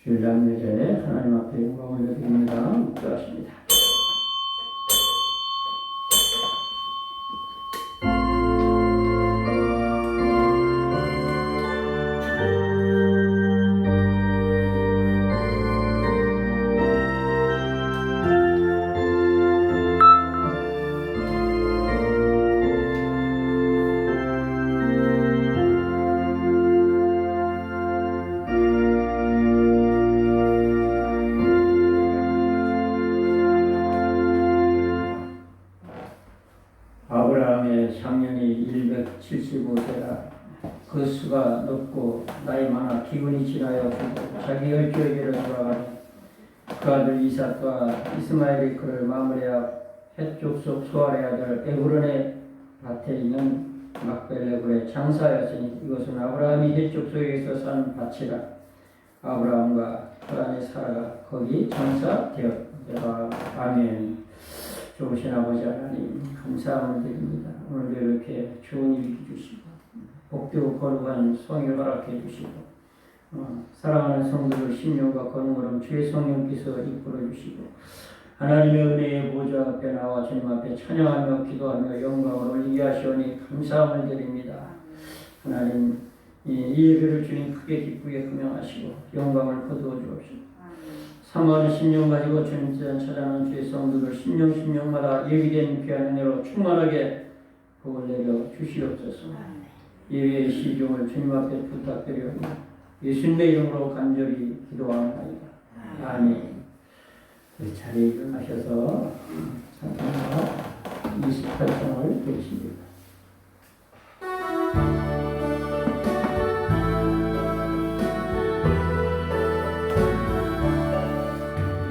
주일날 예배 하나님 앞에 영광을 드립니다. 묵주하십니다. 아브라함의 장년이 175세라 그 수가 높고 나이 많아 기운이 지나여 죽고 자기 열조에게로 돌아가니 그 아들 이삭과 이스마엘이 그를 마므레아 헷족속 소알의 아들 에브론의 밭에 있는 막벨레굴에 장사하였으니 이것은 아브라함이 헷족속에서 산 밭이라. 아브라함과 하란의 사라가 거기 장사되었더라. 아멘. 좋으신 아버지 하나님 감사함을 드립니다. 오늘도 이렇게 좋은 일 주시고 복되고 거룩한 성을 허락해 주시고 사랑하는 성도들 심령과 건물은 주의 성령께서 이끌어 주시고 하나님의 은혜의 보좌 앞에 나와 주님 앞에 찬양하며 기도하며 영광을 올리게 하시오니 감사함을 드립니다. 하나님 이 예배를 주님 크게 기쁘게 금양하시고 영광을 거두어 주옵시고 사모하는 심령 가지고 주님 찾아가는 주의 성도들 심령마다 예비된 귀한 은혜로 충만하게 복을 내려 주시옵소서. 예배의 시종을 주님 앞에 부탁드리오니 예수님의 이름으로 간절히 기도하옵나이다. 아멘. 우리 자리에 일어나셔서 찬송가 28장을 드리십니다.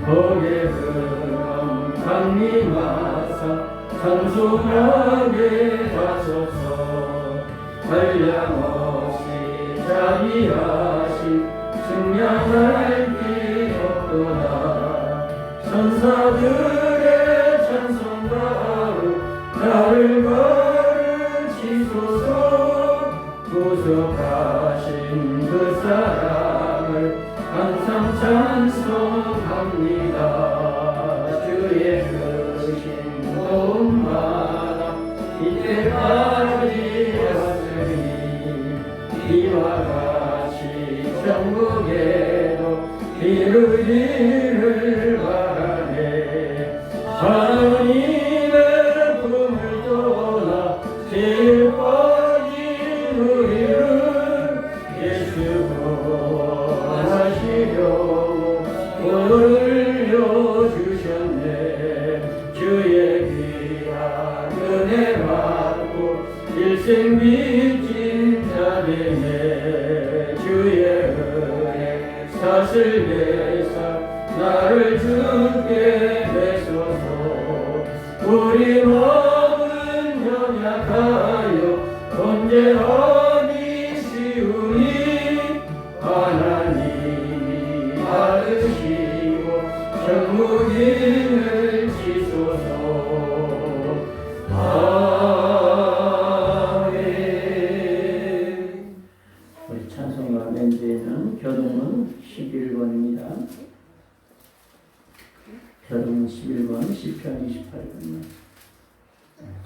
거기에 흐름 강림하사 찬송하게 하소서. 한량없이 자비하신 증량할 길 없도다. 천사들의 찬송가로 나를 거르시소서. 구속하신 그 사랑을 항상 찬송합니다. 주의 크신 도움마다 이때까지 왔으니 이와 같이 천국에도 이루기를 바라네. 하나님의 품을 떠나 제일 빠진 우리를 예수 구원하시려고 올려주셨네. 주의 귀한 은혜 받고 일생 빚진 자 되네. 주의 은혜 사슬 내사 나를 주께 내소서. 우리 마음은 연약하여 언제하니 쉬우니 하나님이 받으시고 천국인을 지소서. 아멘. 우리 찬송가 맨 뒤에는 교동은 11번입니다. 교동은 11번, 시편 28번.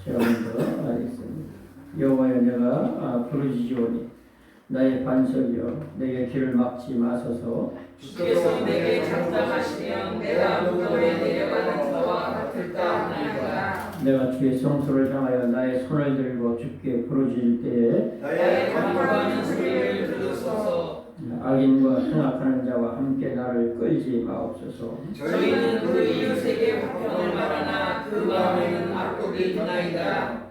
제가 먼저 하겠습니다. 여호와여 내가 부르짖으오니 나의 반석이여 내게 길을 막지 마소서. 주께서 내게 장담하시면 내가 무덤에 내려가는 자와 같을까 하나이다. 내가 주의 성소를 향하여 나의 손을 들고 주께 부르짖을 때에 나의 간구하는 소리를 들으소서. 악인과 행악하는 자와 함께 나를 끌지 마옵소서. 저희는 그 이웃에게 화평을 말하나 그 마음에는 악독이 있나이다.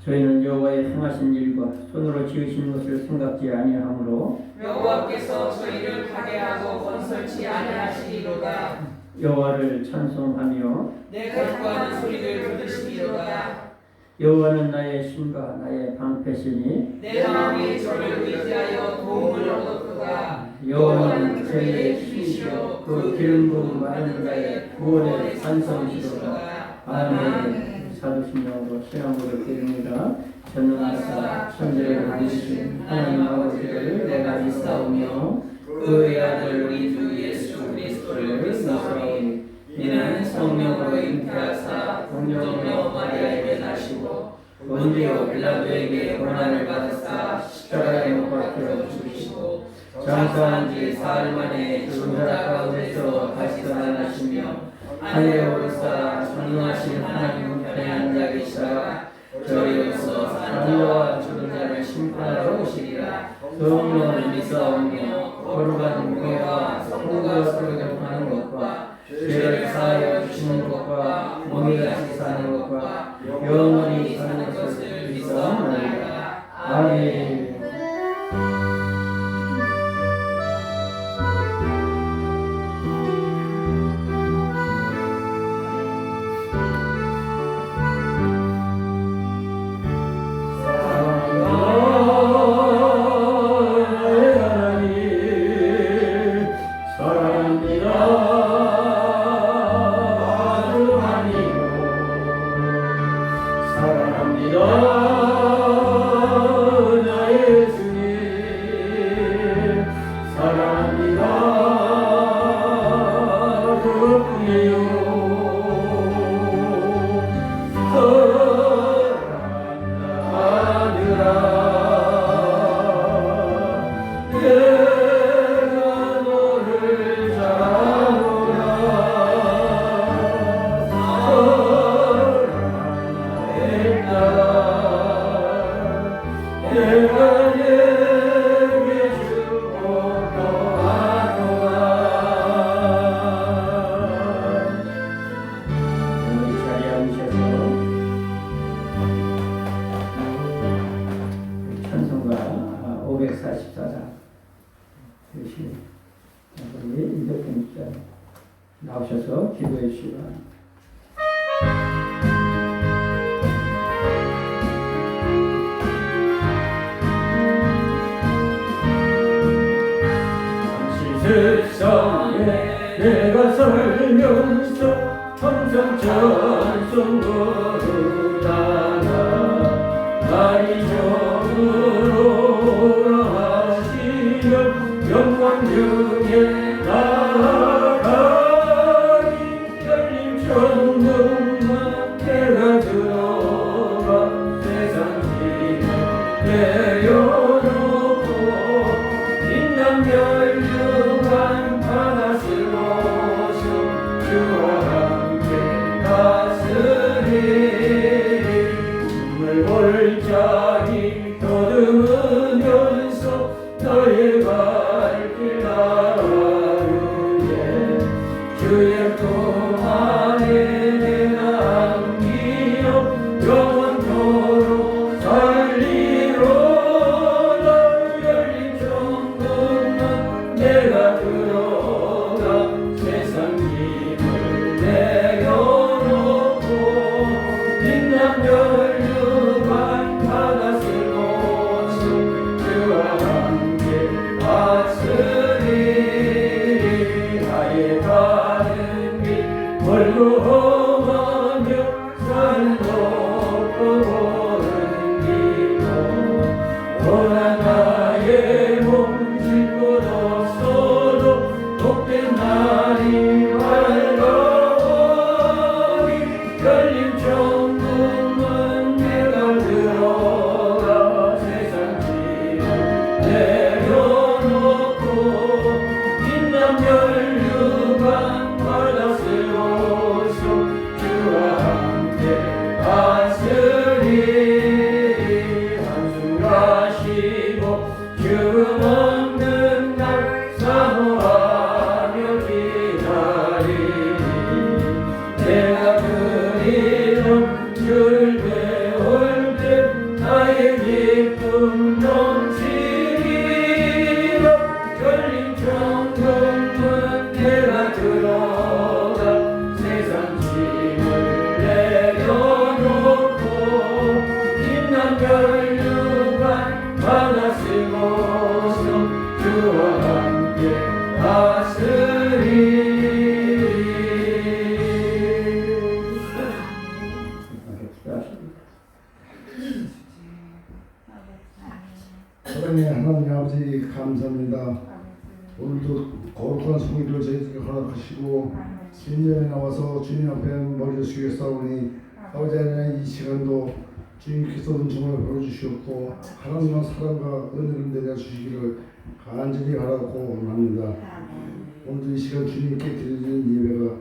저희는 여호와의 행하신 일과 손으로 지으신 것을 생각지 아니하므로 여호와께서 저희를 파괴하고 건설치 아니하시리로다. 여호와를 찬송하며 내 간구하는 소리를 들으시리로다. 여호와는 나의 신과 나의 방패시니 내 마음이 저를 의지하여 도움을 얻었도다. 여호와는 저희의 힘이시요 그 기름 부은 많은 자의 구원의 산성이시로다. 아멘. 사도신령으로 신앙으로 드립니다. 전능하사 천지를 만드신 하나님 아버지를 내가 믿사오며 그의 아들 우리 주 예수 본디오 빌라도에게 고난을 받으사 십자가에 못 박혀 죽으시고 장사한 지 사흘 만에 죽은 자 가운데서 다시 살아나시며 하늘에 오르사 전능하신 하나님 우편에 앉아 계시다가 저희로서 사는 자와 죽은 자를 심판하러 오시리라. 성령을 믿사오며 거룩한 공회와 성도가 서로 교통하는 것과 죄를 사하여 주시는 것과 몸이같이 사는 것과 영원히 사는 것을 믿사옵나이다. 아멘. 찬송가 544장 열심히 우리 이덕경 나오셔서 기도해 주시기 바랍니다. 세상에 내가 살면서 항상 찬송 부르다가 나이 저물어 하시며 영광 중에 나아가리 열린 천국만 내가 들어가 세상 힘을 내어놓고 빛난 멸류관 바다 쓸모서 주와 함께 다스리리 꿈을 골짜기 더듬으면서 너의 발길 나가는데 주의 품 안에 내가 안기어 영원토록 살리로다. 열린 천국만 내가 들어가 세상 힘을 내려놓고 빛난 멸류관 바다 쓸모서 주와 함께 다스리리. 나의 가는 길 멀고 험하며 산 높고 고른 길로 고난 나의 몸 질 것 없어도 복된 날이 밝아오니 열린 천국만 내가 들어가 세상 짐을 내려놓고 빛난 멸류관 바다 쓸모서 주와 함께 다스리리. 한숨 가시고 주 없는 날 사모하며 기다리니 내가 그리던 주를 배울 때 나의 기쁨 넘치리라. 열린 천국만 내가 들어가 세상 짐을 내려놓고 빛난 멸류관 바다 쓸모서 주와 함께 다스리리. 사랑의 하나님 아버지 감사합니다. 오늘도 거룩한 성의를 저희에게 허락하시고 신년에 나와서 주님 앞에 머리를 숙여 싸우니 아버지 하나님 이 시간도 주님께서 은총을 벌어주시었고 하나님의 사랑과 은혜를 내려주시기를 간절히 바라고 원합니다. 오늘 이 시간 주님께 드리는 예배가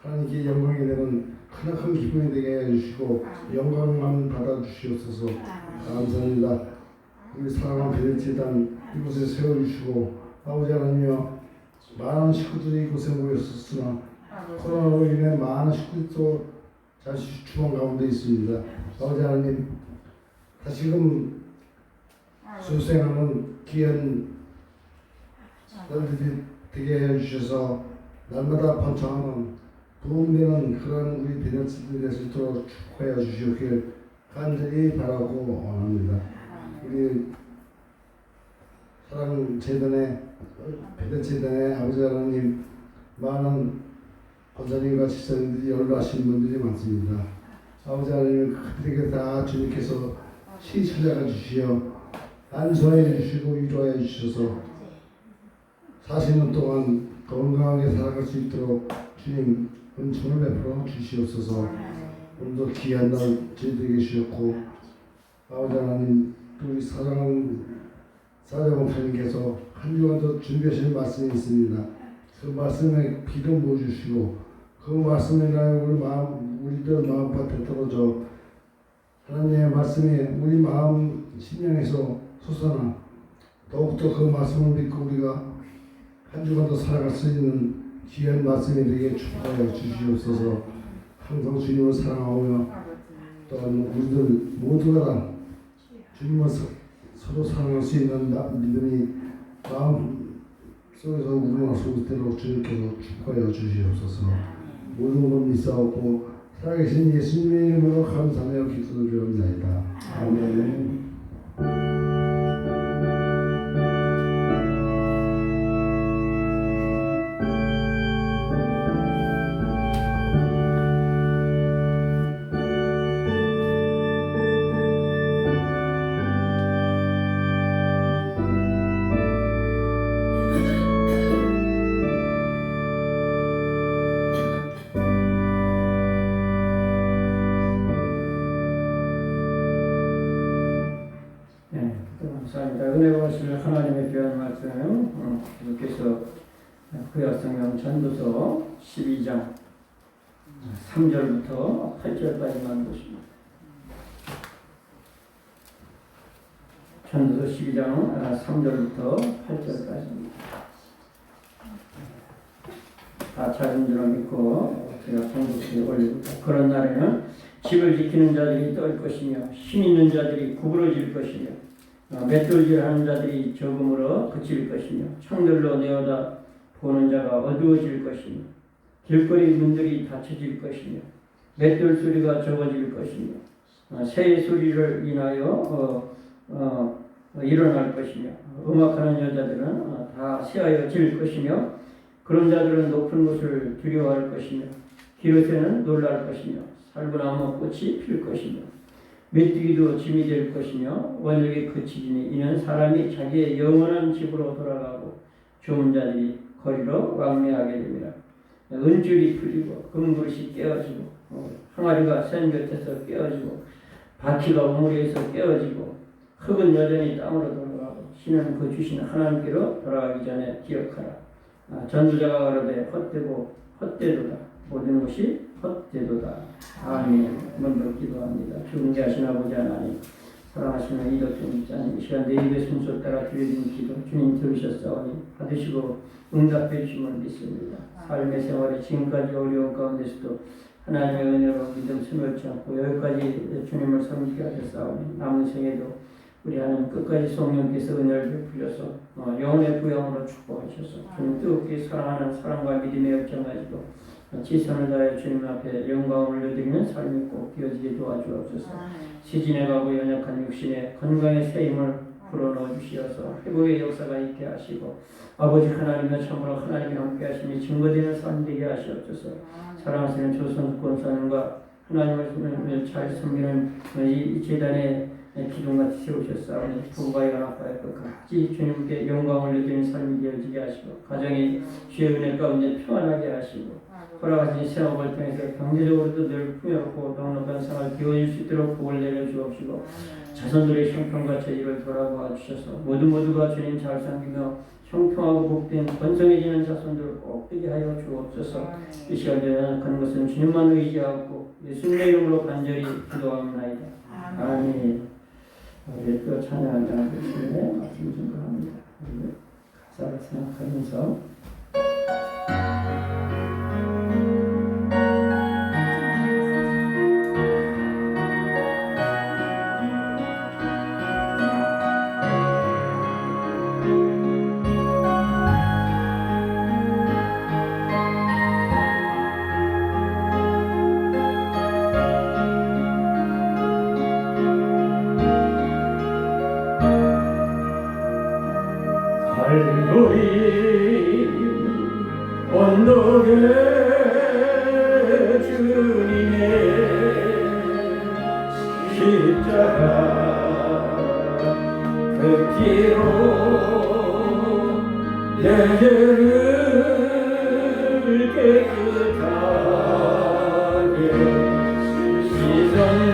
하나님께 영광이 되는 크나큰 기쁨이 되게 해주시고 영광만 받아주시옵소서. 감사합니다. 우리 사랑하는 베들재단 이곳에 세워주시고 아버지 하나님이여 많은 식구들이 이곳에 모였었으나 코로나로 인해 많은 식구들도 잠시 추방 가운데 있습니다. 아버지 하나님 다시금 수생하는 귀한 딸들이 되게 해주셔서 날마다 번창하는 도움되는 그런 우리 베들재단이 될 수 있도록 축복하여 주시길 간절히 바라고 원합니다. 우리 사랑 재단의 베들재단의 아버지 하나님 많은 권사님과 지사님들이 연로하신 분들이 많습니다. 아버지 하나님 그들에게 다 주님께서 시 찾아가 주시어 안수하여 주시고 위로하여 주셔서 40년 동안 건강하게 살아갈 수 있도록 주님 은총을 베풀어 주시옵소서. 오늘도 귀한 날 저희들에게 주셨고 아버지 하나님 또 우리 사랑하는 사자봉사님께서 한 주간도 준비하신 말씀이 있습니다. 그 말씀에 기름 부어주시고 그 말씀에 나의 우리들 마음밭에 떨어져 하나님의 말씀이 우리 마음 심령에서 솟아나 더욱더 그 말씀을 믿고 우리가 한 주간도 살아갈 수 있는 귀한 말씀이 되게 축복하여 주시옵소서. 항상 주님을 사랑하며 또한 우리들 모두가 다 주님을 서로 사랑할 수 있는 믿음이 마음 속에서 우러날 수 있도록 주님께서 축복하여 주시옵소서. 모든 것 믿사옵고 살아계신 예수님의 이름으로 감사하며 기도드리옵나이다. 아멘. 감사합니다. 은혜 받으실 하나님의 귀한 말씀 주께서 구약성경 전도서 12장 3절부터 8절까지만 보십니다. 전도서 12장 3절부터 8절까지입니다. 다 찾은 줄 믿고 제가 공부에 올립니다. 그런 날에는 집을 지키는 자들이 떨 것이며 힘 있는 자들이 구부러질 것이며 맷돌질하는 자들이 적음으로 그칠 것이며 창들로 내어다 보는 자가 어두워질 것이며 길거리 문들이 닫혀질 것이며 맷돌 소리가 적어질 것이며 새 소리를 인하여 일어날 것이며 음악하는 여자들은 다 새하여질 것이며 그런 자들은 높은 곳을 두려워할 것이며 기롯에는 놀랄 것이며 살구나무 꽃이 필 것이며 메뚜기도 짐이 될 것이며 원력이 그치지니 이는 사람이 자기의 영원한 집으로 돌아가고 좋은 자들이 거리로 왕래하게 됩니다. 은줄이 풀리고 금그릇이 깨어지고 항아리가 센 곁에서 깨어지고 바퀴가 우물에서 깨어지고 흙은 여전히 땅으로 돌아가고 신은 그 주신 하나님께로 돌아가기 전에 기억하라. 전도자가 가로되 헛되고 헛되도다. 모든 것이 헛되도다. 아멘. 먼저 기도합니다. 존귀하신 아버지 하나님, 사랑하시는 이덕준 목사님, 이 시간 내 입의 순서 따라 드려진 기도 주님 들으셨사오니 받으시고 응답해 주심을 믿습니다. 삶의 생활에 지금까지 어려운 가운데서도 하나님의 은혜로 믿음 스물지 않고 여기까지 주님을 섬기게 하셨사오니 남은 생에도 우리 하나님 끝까지 성령께서 은혜를 베풀려서 영혼의 부양으로 축복하셔서 주님 뜨겁게 사랑하는 사랑과 믿음의 열정 가지고 지선을 다해 주님 앞에 영광을 올려드리는 삶이 꼭 되어지게 도와주옵소서. 시진해가고 연약한 육신에 건강의 새 힘을 불어넣어 주시어서 회복의 역사가 있게 하시고 아버지 하나님과 참으로 하나님이 함께 하심이 증거되는 삶 되게 하시옵소서. 사랑하시는 조선 권사님과 하나님을 잘 섬기는 이 재단의 기둥같이 세우셨사오니 부부가 연합하여 끝까지 주님께 영광을 올려드리는 삶이 되어지게 하시고 가정이 주의 은혜 가운데 평안하게 하시고 허락하신 생업을 통해서 경제적으로도 늘 풍요롭고 넉넉한 생활 기워질 수 있도록 복을 내려 주옵시고 자손들의 형편과 재질을 돌아보아 주셔서 모두가 주님 잘 섬기며 형통하고 복된 번성해지는 자손들을 꼭 되게 하여 주옵소서. 이 시간에 하는 것은 주님만 의지하고 예수님의 이름으로 간절히 기도합니다. 아멘. 우리 또 찬양을 드리는 말씀 증거합니다. 가사를 생각하면서 갈보리 언덕에 주님의 십자가 그 피로 내 죄를 깨끗하게 씻었네.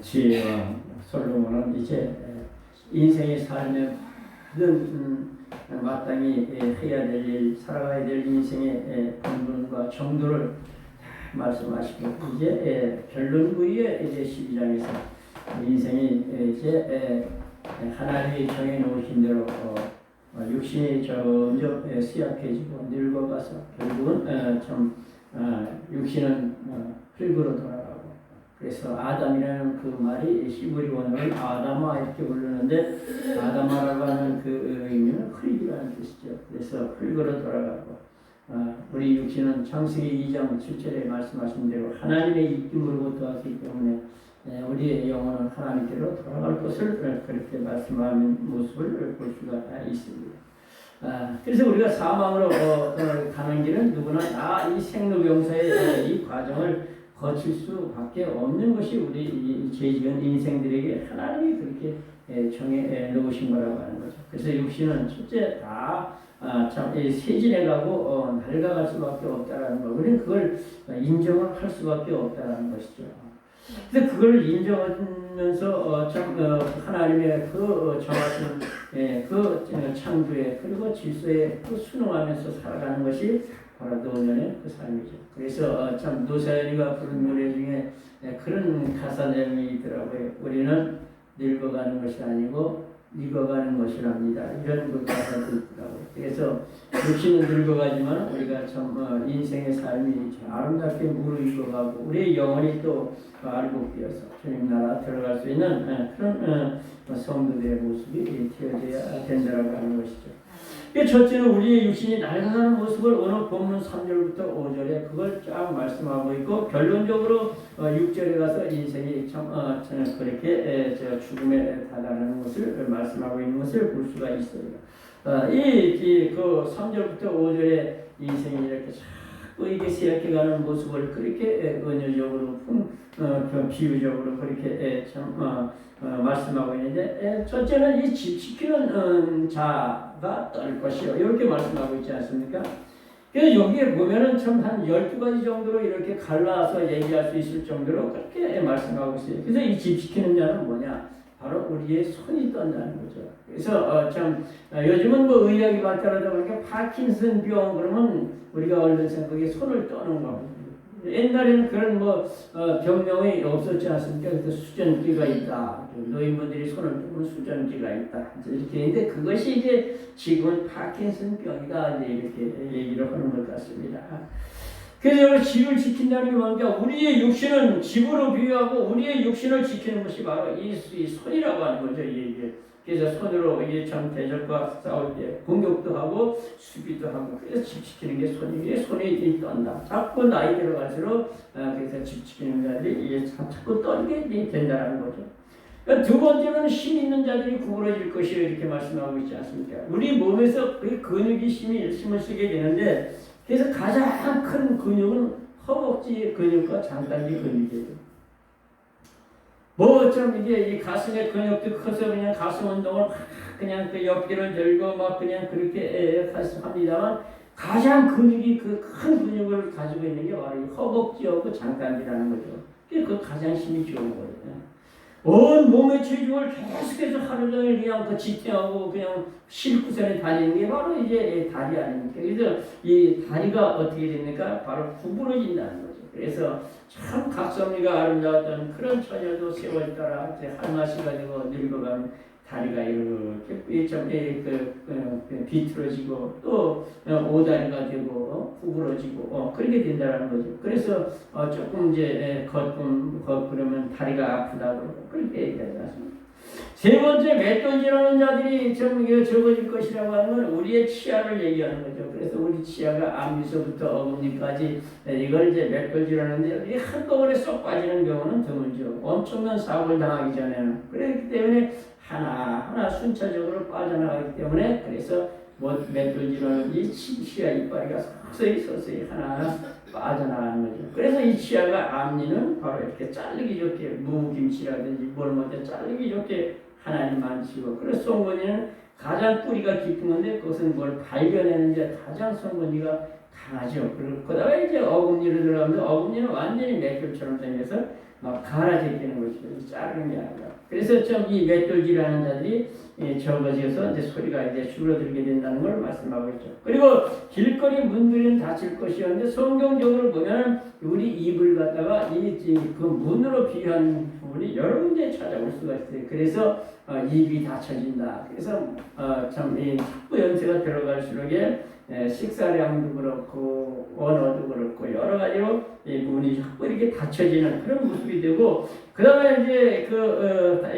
지혜와 솔로몬은 이제 인생의 삶에 마땅히 해야 될 일, 살아가야 될 인생의 본분과 정도를 말씀하시고 이제 결론 부위에 이제 12장에서 인생이 이제 하나님이 정해놓으신 대로 육신이 점점 쇠약해지고 늙어가서 결국은 육신은 흙으로 돌아가고 그래서 아담이라는 그 말이 시브리 원어는 아담아 이렇게 부르는데 아담아라고 하는 그 의미는 흙이라는 뜻이죠. 그래서 흙으로 돌아가고 우리 육신은 창세기 2장 7절에 말씀하신 대로 하나님의 입김으로부터 왔기 때문에 우리의 영혼은 하나님께로 돌아갈 것을 그렇게 말씀하는 모습을 볼 수가 있습니다. 그래서 우리가 사망으로 가는 길은 누구나 이 생로병사의 이 과정을 거칠 수밖에 없는 것이 우리 이 죄지은 인생들에게 하나님이 그렇게 정해 놓으신 거라고 하는 거죠. 그래서 육신은 첫째 참 세진해가고 낡아갈 수밖에 없다라는 거. 우리는 그걸 인정을 할 수밖에 없다라는 것이죠. 그래서 그걸 인정하면서 하나님의 그 정하신 그 창조에 그리고 질서에 그 순응하면서 살아가는 것이 바로 노년의 그 삶이죠. 그래서 참 노사연이가 부른 노래 중에 그런 가사 내용이 있더라고요. 우리는 늙어가는 것이 아니고 익어가는 것이랍니다. 이런 그 가사도 있더라고요. 그래서 육신은 늙어가지만 우리가 참 인생의 삶이 아름답게 무르익어가고 우리의 영혼이 또 알곡되어서 주님 나라 들어갈 수 있는 그런 성도들의 모습이 되어져야 된다고 하는 것이죠. 첫째는 우리의 육신이 낡아가는 모습을 오늘 본문 3절부터 5절에 그걸 쫙 말씀하고 있고 결론적으로 6절에 가서 인생이 참 그렇게 죽음에 다다르는 것을 말씀하고 있는 것을 볼 수가 있습니다. 그 3절부터 5절에 인생이 이렇게 자꾸 이게 쇠약해가는 모습을 그렇게 은유적으로 비유적으로 그렇게 말씀하고 있는데 첫째는 이 집 지키는 자가 떨 것이요 이렇게 말씀하고 있지 않습니까? 그래서 여기에 보면은 참 한 12가지 정도로 이렇게 갈라서 얘기할 수 있을 정도로 그렇게 말씀하고 있어요. 그래서 이 집 지키는 자는 뭐냐? 바로 우리의 손이 떤다는 거죠. 그래서 요즘은 뭐 의학이 발달하다 보니까 파킨슨 병 그러면 우리가 얼른 생각에 손을 떠는 겁니다. 옛날에는 그런 병명이 없었지 않습니까? 그래서 수전기가 있다. 노인분들이 손을 뜨면 수전기가 있다. 이렇게 했는데 그것이 이제 지금은 파킨슨 병이다. 이렇게 얘기를 하는 것 같습니다. 그래서 집을 지킨다는 게 뭔가 우리의 육신은 집으로 비유하고 우리의 육신을 지키는 것이 바로 이 손이라고 하는 거죠. 이게. 그래서 손으로 이게 참 대적과 싸울 때 공격도 하고 수비도 하고 그래서 집 지키는 게 손이 손이 떤다. 자꾸 나이 들어갈수록 그래서 집 지키는 자들이 이게 자꾸 떨게 된다는 거죠. 두 번째는 힘 있는 자들이 구부러질 것이요 이렇게 말씀하고 있지 않습니까? 우리 몸에서 그 근육이 힘을 쓰게 되는데 그래서 가장 큰 근육은 허벅지 근육과 장단지 근육이에요. 좀 이게 이 가슴의 근육도 커서 그냥 가슴 운동을 그냥 그 옆길을 들고 막 그냥 그렇게 합니다만 가장 근육이 그 큰 근육을 가지고 있는 게 바로 이 허벅지하고 장단지라는 거죠. 그 가장 힘이 좋은 거예요. 온 몸의 체중을 계속해서 하루 종일 그냥 그 지탱하고 그냥 실구선에 다니는 게 바로 이제 다리 아닙니까? 그래서 이 다리가 어떻게 됩니까? 바로 구부러진다는 거죠. 그래서 참 각선미가 아름다웠던 그런 처녀도 세월 따라 이제 한마시가 되고 늙어가면 다리가 이렇게 좀 비틀어지고 또 오다리가 되고 구부러지고 그렇게 된다는 거죠. 그래서 조금 이제 걷으면 다리가 아프다고 그렇게 얘기하지 않습니까? 세 번째 맷돌질하는 자들이 좀 적어질 것이라고 하는 건 우리의 치아를 얘기하는 거죠. 그래서 우리 치아가 앞미서부터 어금니까지 이걸 이제 맷돌질하는데 한꺼번에 쏙 빠지는 경우는 드물죠. 엄청난 사고를 당하기 전에는. 그렇기 때문에 하나하나 순차적으로 빠져나가기 때문에 그래서 맷돌질하는 이 치아 이빨이가 서서히 하나하나 빠져나가는 거죠. 그래서 이 치아가 앞니는 바로 이렇게 자르기 좋게 무김치라든지 뭘 먼저 자르기 좋게 하나님 만지고 그래서 송곳니는 가장 뿌리가 깊은 건데 그것은 뭘 발견했는지 가장 송곳니가 강하죠. 그 다음에 이제 어금니로 들어가면 어금니는 완전히 맷돌처럼 생겨서 막 갈아제끼는 것이죠. 자르는 게 아니라. 그래서 좀 이 맷돌질하는 자들이 적어져서 이제 소리가 이제 줄어들게 된다는 걸 말씀하고 있죠. 그리고 길거리 문들은 닫힐 것이었는데 성경적으로 보면 우리 입을 갖다가 그 문으로 비유한 부분이 여러 군데 찾아올 수가 있어요. 그래서 입이 닫혀진다. 그래서 참 자꾸 연세가 들어갈수록 식사량도 그렇고 언어도 그렇고 여러 가지로 문이 자꾸 이렇게 닫혀지는 그런 모습이 되고 그 다음에 이제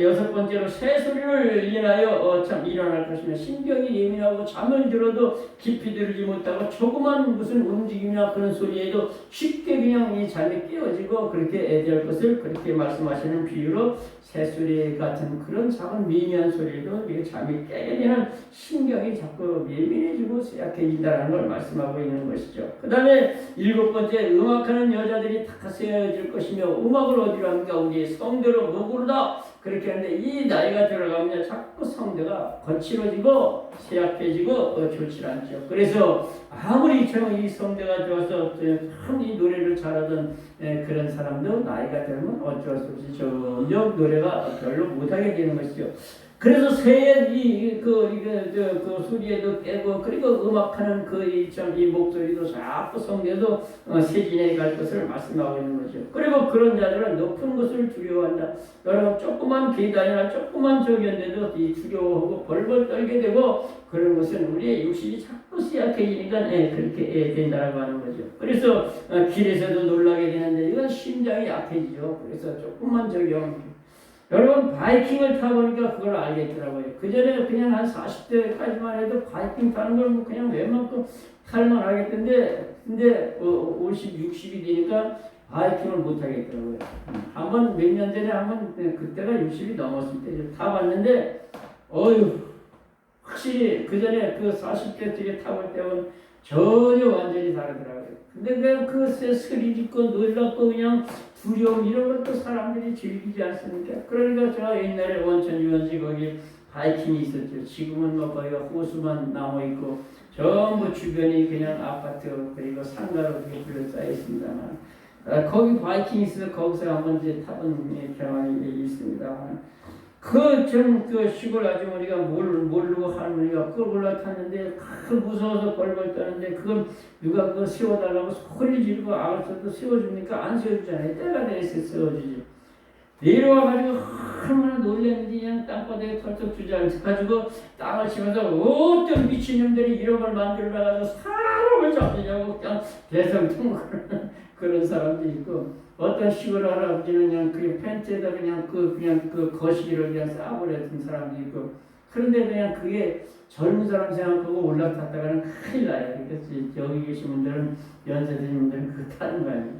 여섯 번째로 새소리를 인하여 참 일어날 것이며 신경이 예민하고 잠을 들어도 깊이 들지 못하고 조그만 무슨 움직임이나 그런 소리에도 쉽게 그냥 이 잠이 깨어지고 그렇게 될 것을 그렇게 말씀하시는 비유로 새소리 같은 그런 작은 미미한 소리에도 잠이 깨게 되는 신경이 자꾸 예민해지고 쇠약해진다는 걸 말씀하고 있는 것이죠. 그 다음에 일곱 번째, 음악하는 여자들이 다 세워질 것이며, 음악을 어디로 합니까? 우리 성대로 목으로다. 그렇게 하는데 이 나이가 들어가면 자꾸 성대가 거칠어지고 쇠약해지고 좋지 않죠. 그래서 아무리 이 성대가 좋아서 참 이 노래를 잘하던 그런 사람도 나이가 들면 어쩔 수 없이 점점 노래가 별로 못하게 되는 것이죠. 그래서 새의 그 소리에도 깨고, 그리고 음악하는 이 목소리도 자꾸 성대도 세진해 갈 것을 말씀하고 있는 거죠. 그리고 그런 자들은 높은 것을 두려워한다. 여러분, 조그만 계단이나 조그만 저기였는데도 이 두려워하고 벌벌 떨게 되고, 그런 것은 우리의 육신이 자꾸 쇠약해지니까 그렇게 된다고 하는 거죠. 그래서 길에서도 놀라게 되는데 이건 심장이 약해지죠. 그래서 조금만 여러분, 바이킹을 타보니까 그걸 알겠더라고요. 그전에 그냥 한 40대까지만 해도 바이킹 타는 걸 뭐 그냥 웬만큼 탈만 하겠던데, 근데 50, 60이 되니까 바이킹을 못 하겠더라고요. 한번 몇 년 전에 그때가 60이 넘었을 때 타봤는데, 확실히 그전에 그 40대 쪽에 타볼 때는 전혀 완전히 다르더라고요. 근데 그냥 그 스릴 있고 놀랍고 그냥 두려움 이런 것도 사람들이 즐기지 않습니까? 그러니까 제가 옛날에 원천 유원지 거기 바이킹이 있었죠. 지금은 뭐 거의 호수만 남아 있고 전부 주변이 그냥 아파트 그리고 상가로 이렇게 둘러싸여 있습니다만, 거기 바이킹이 있어서 거기서 한번 이제 타본 경험이 있습니다. 그 시골 아주머니가 모르고 할머니가 그걸 올라탔는데 무서워서 벌벌 떠는데 그걸 누가 그거 세워달라고 소리 지르고 알아서도 세워줍니까? 안 세워주잖아요. 때가 돼서 세워주지. 내려와가지고 얼마나 놀랐는지 그냥 땅바닥에 털썩 주저앉아가지고 땅을 치면서 어떤 미친놈들이 이런 걸 만들어가지고 사람을 잡느냐고 그냥 대성통 그런 사람도 있고, 어떤 시골 할아버지는 그냥 그 팬츠에다 그냥 그 거시기를 그냥 싸버렸던 사람도 있고, 그런데 그냥 그게 젊은 사람 생각하고 올라탔다가는 큰일 나요. 그러니까 여기 계신 분들은, 연세 드신 분들은 그거 타는 거 아니에요.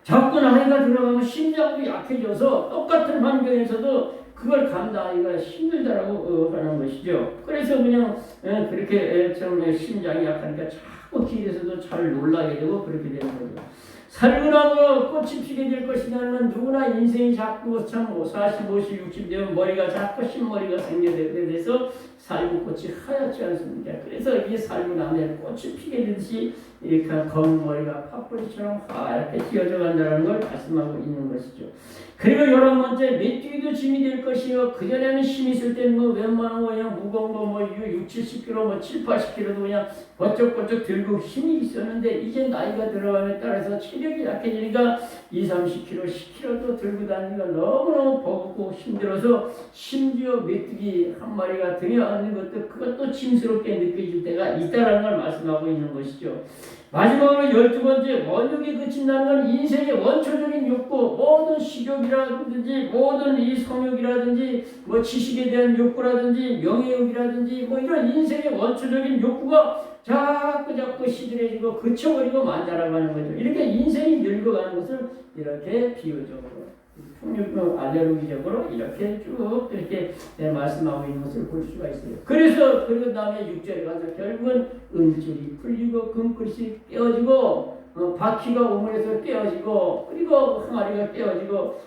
자꾸 나이가 들어가면 심장도 약해져서 똑같은 환경에서도 그걸 감당하기가 힘들다라고 하는 것이죠. 그래서 그냥 그렇게 좀 심장이 약하니까 자꾸 길에서도 잘 놀라게 되고 그렇게 되는 거죠. 살구나무 꽃이 피게 될 것이냐면 누구나 인생이 자꾸 참 40, 50, 60 되면 머리가 자꾸 흰머리가 생겨야 돼서 살구꽃이 하얗지 않습니까? 그래서 이 살구나무에 꽃이 피게 되듯이 이렇게 검은 머리가 팥뿌리처럼 하얗게 튀어져 간다는 걸 말씀하고 있는 것이죠. 그리고 11번째, 메뚜기도 짐이 될 것이요. 그전에는 힘이 있을 때는 뭐 웬만한 거 그냥 무거운 거 뭐 6, 70kg, 뭐 7, 80kg도 그냥 버쩍버쩍 들고 힘이 있었는데, 이제 나이가 들어감에 따라서 체력이 약해지니까 2, 30kg, 10kg도 들고 다니기가 너무너무 버겁고 힘들어서 심지어 메뚜기 한 마리가 등에 앉는 것도 그것도 짐스럽게 느껴질 때가 있다라는 걸 말씀하고 있는 것이죠. 마지막으로 12번째, 원욕이 그친다는 건 인생의 원초적인 욕구, 모든 식욕이라든지 모든 이 성욕이라든지 뭐 지식에 대한 욕구라든지 명예욕이라든지 뭐 이런 인생의 원초적인 욕구가 자꾸 시들해지고 그쳐버리고 만자라가는 거죠. 이렇게 인생이 늙어가는 것을 이렇게 비유적으로 알레르기적으로 이렇게 쭉 이렇게 말씀하고 있는 것을 볼 수가 있어요. 그래서 그리고 다음에 6절에 가서 결국은 은줄이 풀리고 금끝이 깨어지고 바퀴가 우물에서 깨어지고 그리고 항아리가 깨어지고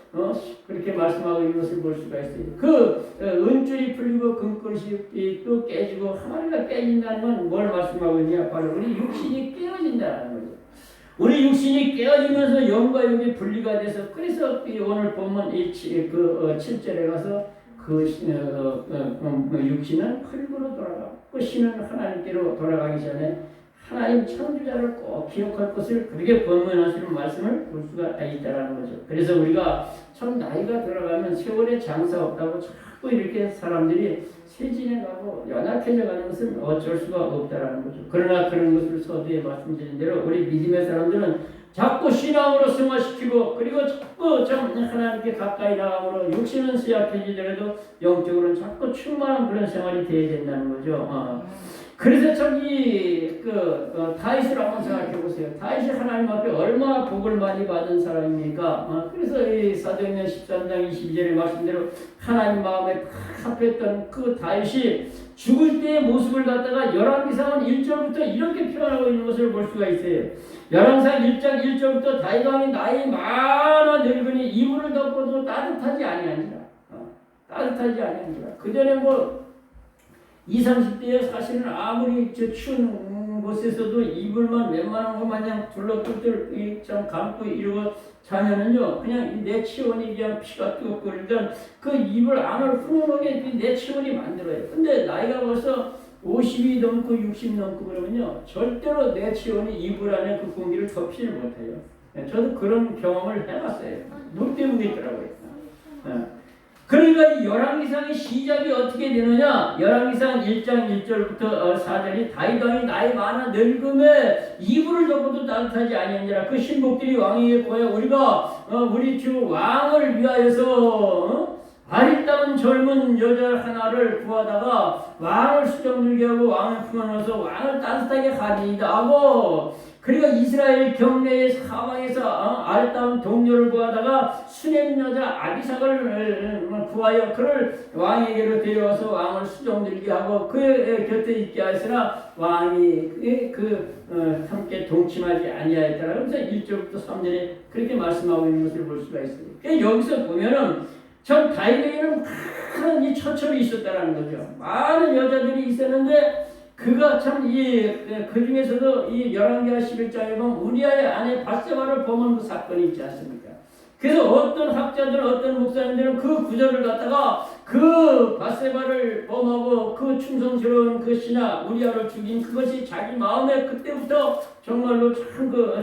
그렇게 말씀하고 있는 것을 볼 수가 있어요. 그 은줄이 풀리고 금끝이 또 깨지고 항아리가 깨진다는 건 뭘 말씀하고 있냐? 바로 우리 육신이 깨어진다는 거죠. 우리 육신이 깨어지면서 영과 육이 분리가 돼서, 그래서 오늘 보면 7절에 가서 육신은 흙으로 돌아가고 신은 하나님께로 돌아가기 전에 하나님 창조자를 꼭 기억할 것을 그렇게 권면하시는 말씀을 볼 수가 있다는 거죠. 그래서 우리가 참 나이가 들어가면 세월에 장사 없다고 자꾸 이렇게 사람들이 세진해가고 연약해져 가는 것은 어쩔 수가 없다는 거죠. 그러나 그런 것을 서두에 말씀드린 대로 우리 믿음의 사람들은 자꾸 신앙으로 승화시키고 그리고 자꾸 참 하나님께 가까이 나감으로 육신은 쇠약해지더라도 영적으로는 자꾸 충만한 그런 생활이 되어야 된다는 거죠. 그래서 저기 다윗을 한번 생각해 보세요. 다윗이 하나님 앞에 얼마나 복을 많이 받은 사람입니까? 그래서 이 사도행전 13장 22절의 말씀대로 하나님 마음에 탁 합했던 그 다윗이 죽을 때의 모습을 갖다가 열왕기상은 1절부터 이렇게 표현하고 있는 것을 볼 수가 있어요. 열왕기상 1장 1절부터 다윗 왕이 나이 많아 늙으니 이불을 덮어도 따뜻하지 아니하니라. 따뜻하지 아니하니라. 그 전에 뭐 20, 30대에 사실은 아무리 저 추운 곳에서도 이불만 웬만한 거 마냥 둘러둘 좀 감고 이러고 자면은요, 그냥 내 체온이 그냥 피가 뜨겁고 그러니까 그 이불 안을 훈훈하게 내 체온이 만들어요. 근데 나이가 벌써 50이 넘고 60 넘고 그러면요, 절대로 내 체온이 이불 안에 그 공기를 덮지를 못해요. 저도 그런 경험을 해봤어요. 물 때문에 있더라고요. 그러니까 이 열왕기상의 시작이 어떻게 되느냐? 열왕기상 1장 1절부터 4절이 다윗 왕이 나이 많아 늙음에 이불을 덮어도 따뜻하지 아니하니라. 그 신복들이 왕에게 고하여 우리가 우리 주 왕을 위하여서 아리따운 젊은 여자 하나를 구하다가 왕을 수정들게 하고 왕을 품어넣어서 왕을 따뜻하게 하리이다 하고, 그리고 이스라엘 경내의 사방에서 아리따운 동료를 구하다가 수넴 여자 아비삭을 구하여 그를 왕에게로 데려와서 왕을 수정들게 하고 그 곁에 있게 하시나 왕이 함께 동침하지 아니하였더라. 그래서 1절부터 3절에 그렇게 말씀하고 있는 것을 볼 수가 있어요. 그러니까 여기서 보면은 참 다윗에게는 많은 이 처첩이 있었다라는 거죠. 많은 여자들이 있었는데 그가 참 그 중에서도 이 열왕기하 11장에 보면 우리아의 아내 밧세바를 범한 그 사건이 있지 않습니까? 그래서 어떤 학자들은 어떤 목사님들은 그 구절을 갖다가 그 밧세바를 범하고 그 충성스러운 그 신하 우리아를 죽인 그것이 자기 마음에 그때부터 정말로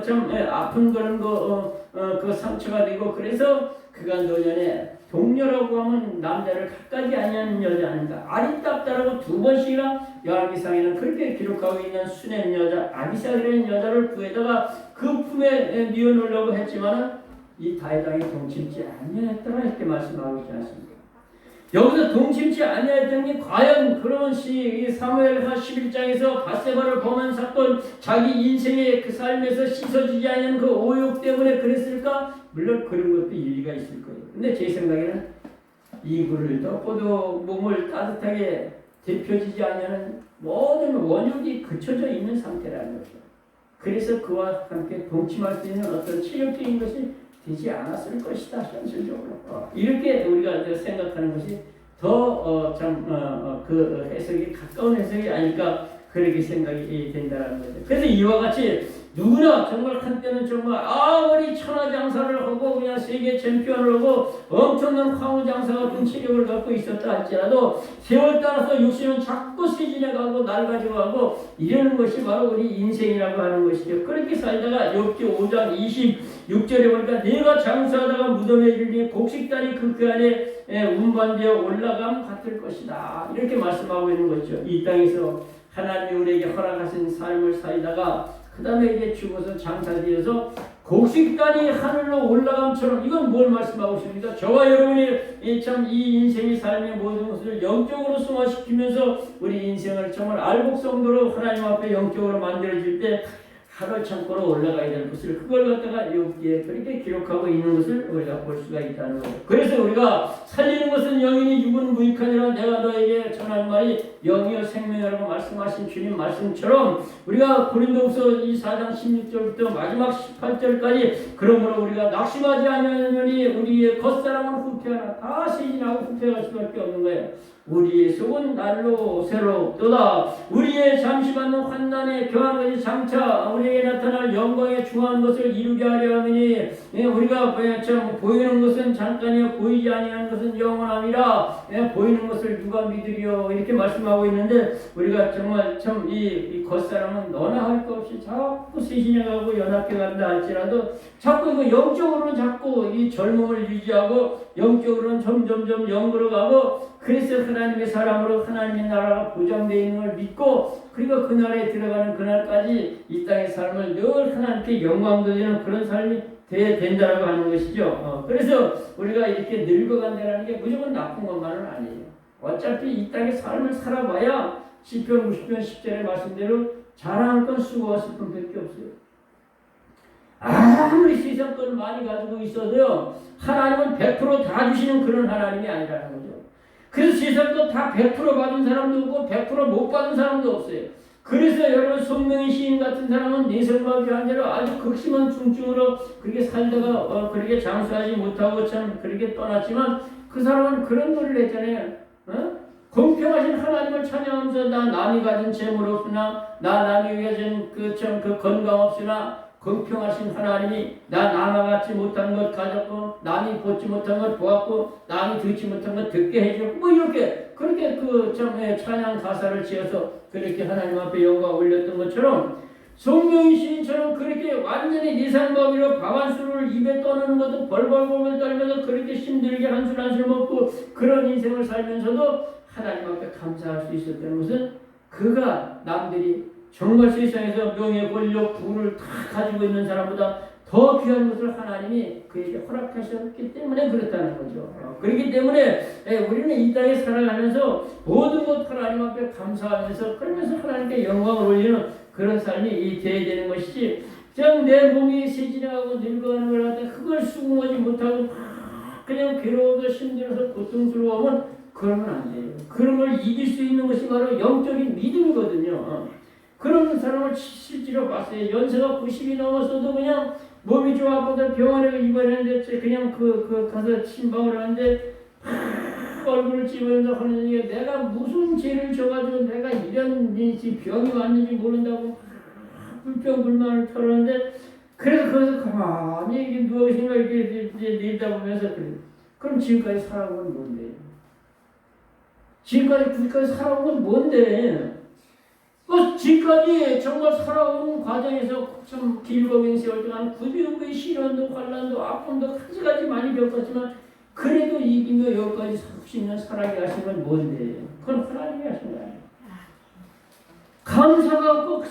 참 아픈 그런 그 상처가 되고, 그래서 그가 노년에 동료라고 하면 남자를 갖가지 아니하는 여자 아닌가, 아리따다라고 2번씩이나 열왕기상에는 그렇게 기록하고 있는 수넴 여자 아비삭이라는 여자를 구해다가 그 품에 뉘어놓으려고 했지만 이 다윗 왕이 동침치 아니하였더라 이렇게 말씀하고 있지 않습니까? 여기서 동침치 아니하였던 게 과연 그런 사무엘하 11장에서 밧세바를 범한 사건, 자기 인생의 그 삶에서 씻어지지 않는 그 오욕 때문에 그랬을까? 물론 그런 것도 일리가 있을 거예요. 근데 제 생각에는 이불을 덮어도 몸을 따뜻하게 데펴지지 않는 모든 원흉이 그쳐져 있는 상태라는 거죠. 그래서 그와 함께 동침할 수 있는 어떤 체력적인 것이 되지 않았을 것이다, 현실적으로. 이렇게 우리가 생각하는 것이 더 그 해석이 가까운 해석이 아닐까, 그렇게 생각이 된다는 거죠. 그래서 이와 같이 누구나 정말 한때는 정말 아무리 천하장사를 하고 그냥 세계 챔피언을 하고 엄청난 황후장사 같은 체력을 갖고 있었다 할지라도 세월 따라서 육신은 자꾸 세진해가고 낡아져가고 이러는 것이 바로 우리 인생이라고 하는 것이죠. 그렇게 살다가 욥기 5장 26절에 보니까 내가 장수하다가 무덤에 이르니 곡식단이 그 안에 운반되어 올라감 같을 것이다, 이렇게 말씀하고 있는 거죠. 이 땅에서 하나님이 우리에게 허락하신 삶을 살다가 그 다음에 이제 죽어서 장사되어서 곡식단이 하늘로 올라감처럼, 이건 뭘 말씀하고 있습니까? 저와 여러분이 참 이 인생의 삶의 모든 것을 영적으로 승화시키면서 우리 인생을 정말 알곡성도로 하나님 앞에 영적으로 만들어질 때 하루 창고로 올라가야 될 것을, 그걸 갖다가 여기에 그렇게 기록하고 있는 것을 우리가 볼 수가 있다는 거예요. 그래서 우리가 살리는 것은 영이니 육은 무익하니라 내가 너에게 전한 말이 영이요 생명이라고 말씀하신 주님 말씀처럼, 우리가 고린도후서 4장 16절부터 마지막 18절까지 그러므로 우리가 낙심하지 아니하느니 우리의 겉사람은 후퇴하나 다 세진하고 후퇴할 수밖에 없는 거예요. 우리의 속은 날로 새롭도다. 우리의 잠시 받는 환난에 경한 것이 장차 우리에게 나타날 영광에 중한 것을 이루게 하려 하느니 우리가 보이는 것은 잠깐이요 보이지 아니하는 것은 영원함이라. 보이는 것을 누가 믿으리요, 이렇게 말씀하고 있는데 우리가 정말 참 이 겉사람은 너나 할 것 없이 자꾸 세신해가고 연합해 간다 할지라도 자꾸 이거 영적으로는 자꾸 이 젊음을 유지하고 영적으로는 점점점 영으로가고, 그래서 하나님의 사람으로 하나님의 나라가 보장되어 있는 걸 믿고, 그리고 그 나라에 들어가는 그날까지 이 땅의 삶을 늘 하나님께 영광 돌리는 그런 삶이 돼야 된다라고 하는 것이죠. 그래서 우리가 이렇게 늙어간다는 게 무조건 나쁜 것만은 아니에요. 어차피 이 땅의 삶을 살아봐야 시편 90편 10절의 말씀대로 자랑할 건 수고했을 뿐밖에 없어요. 아무리 세상권을 많이 가지고 있어도요, 하나님은 100% 다 주시는 그런 하나님이 아니라는 거죠. 그래서 세상도 다 100% 받은 사람도 없고 100%못 받은 사람도 없어요. 그래서 여러분 손명희 시인 같은 사람은 내성마비 환자로 아주 극심한 중증으로 그렇게 살다가 그렇게 장수하지 못하고 참 그렇게 떠났지만 그 사람은 그런 노래를 했잖아요. 공평하신 하나님을 찬양하면서 나 남이 가진 재물 없으나 나 남이 가진 그 건강 없으나 공평하신 하나님이 나 갖지 못한 것 가졌고 남이 보지 못한 것 보았고 남이 듣지 못한 것 듣게 해주고 뭐 이렇게 그렇게 찬양 가사를 지어서 그렇게 하나님 앞에 영광 올렸던 것처럼 송명희 시인처럼 그렇게 완전히 내상마비로 밥 한 술을 입에 떠넣는 것도 벌벌벌 떨면서 그렇게 힘들게 한 술 한 술 먹고 그런 인생을 살면서도 하나님 앞에 감사할 수 있었다는 것은 그가 남들이 정말 세상에서 명예, 권력, 부를 다 가지고 있는 사람보다 더 귀한 것을 하나님이 그에게 허락하셨기 때문에 그렇다는 거죠. 그렇기 때문에 우리는 이 땅에 살아가면서 모든 것 하나님 앞에 감사하면서 그러면서 하나님께 영광을 올리는 그런 삶이 되어야 되는 것이지 그냥 내 몸이 세진하고 늙어가는 걸 갖다 그걸 수긍하지 못하고 그냥 괴로워서 힘들어서 고통스러워하면 그러면 안 돼요. 그런 걸 이길 수 있는 것이 바로 영적인 믿음이거든요. 그런 사람을 실제로 봤어요. 연세가 90이 넘었어도 그냥 몸이 좀 아파서 병원에 입원했는데 그냥 가서 침방을 하는데 얼굴을 찌면서 하는 게 내가 무슨 죄를 져가지고 내가 이런 병이 왔는지 모른다고 불평불만을 털었는데 그래서 거기서 가만히 이렇게 누워있으니까 이렇게 내다보면서 그래. 그럼 지금까지 살아온 건 뭔데? 지금까지 살아온 건 뭔데? 지금까지 정말 살아오는 과정에서 참 길고 긴 세월 동안 구비구비 시련도 환난도 아픔도 가지가지 많이 겪었지만 그래도 이기며 여기까지 30년 살아게 하신 건 뭔데? 그건 하나님이 하신 거예요. 감사가 없고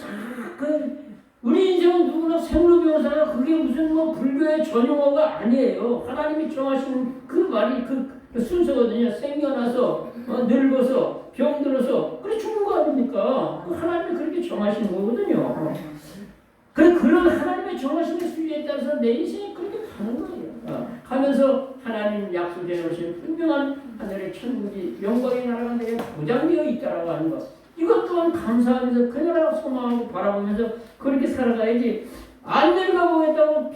우리 인생은 누구나 생로병사가 그게 무슨 불교의 전용어가 아니에요. 하나님이 정하신 그 말이 그 순서거든요. 생겨나서 늙어서 병들어서 그래 죽는 거 아닙니까? 하나님이 그렇게 정하시는 거거든요. 그런 하나님의 정하신 수위에 따라서 내 인생이 그렇게 가는 거예요. 가면서 하나님 약속해 놓으신 분명한 하늘의 천국이 영광의 나라가 내게 보장되어 있다라고 하는 것. 이것 또한 감사하면서 그 나라 소망하고 바라보면서 그렇게 살아가야지. 안 늙어보겠다고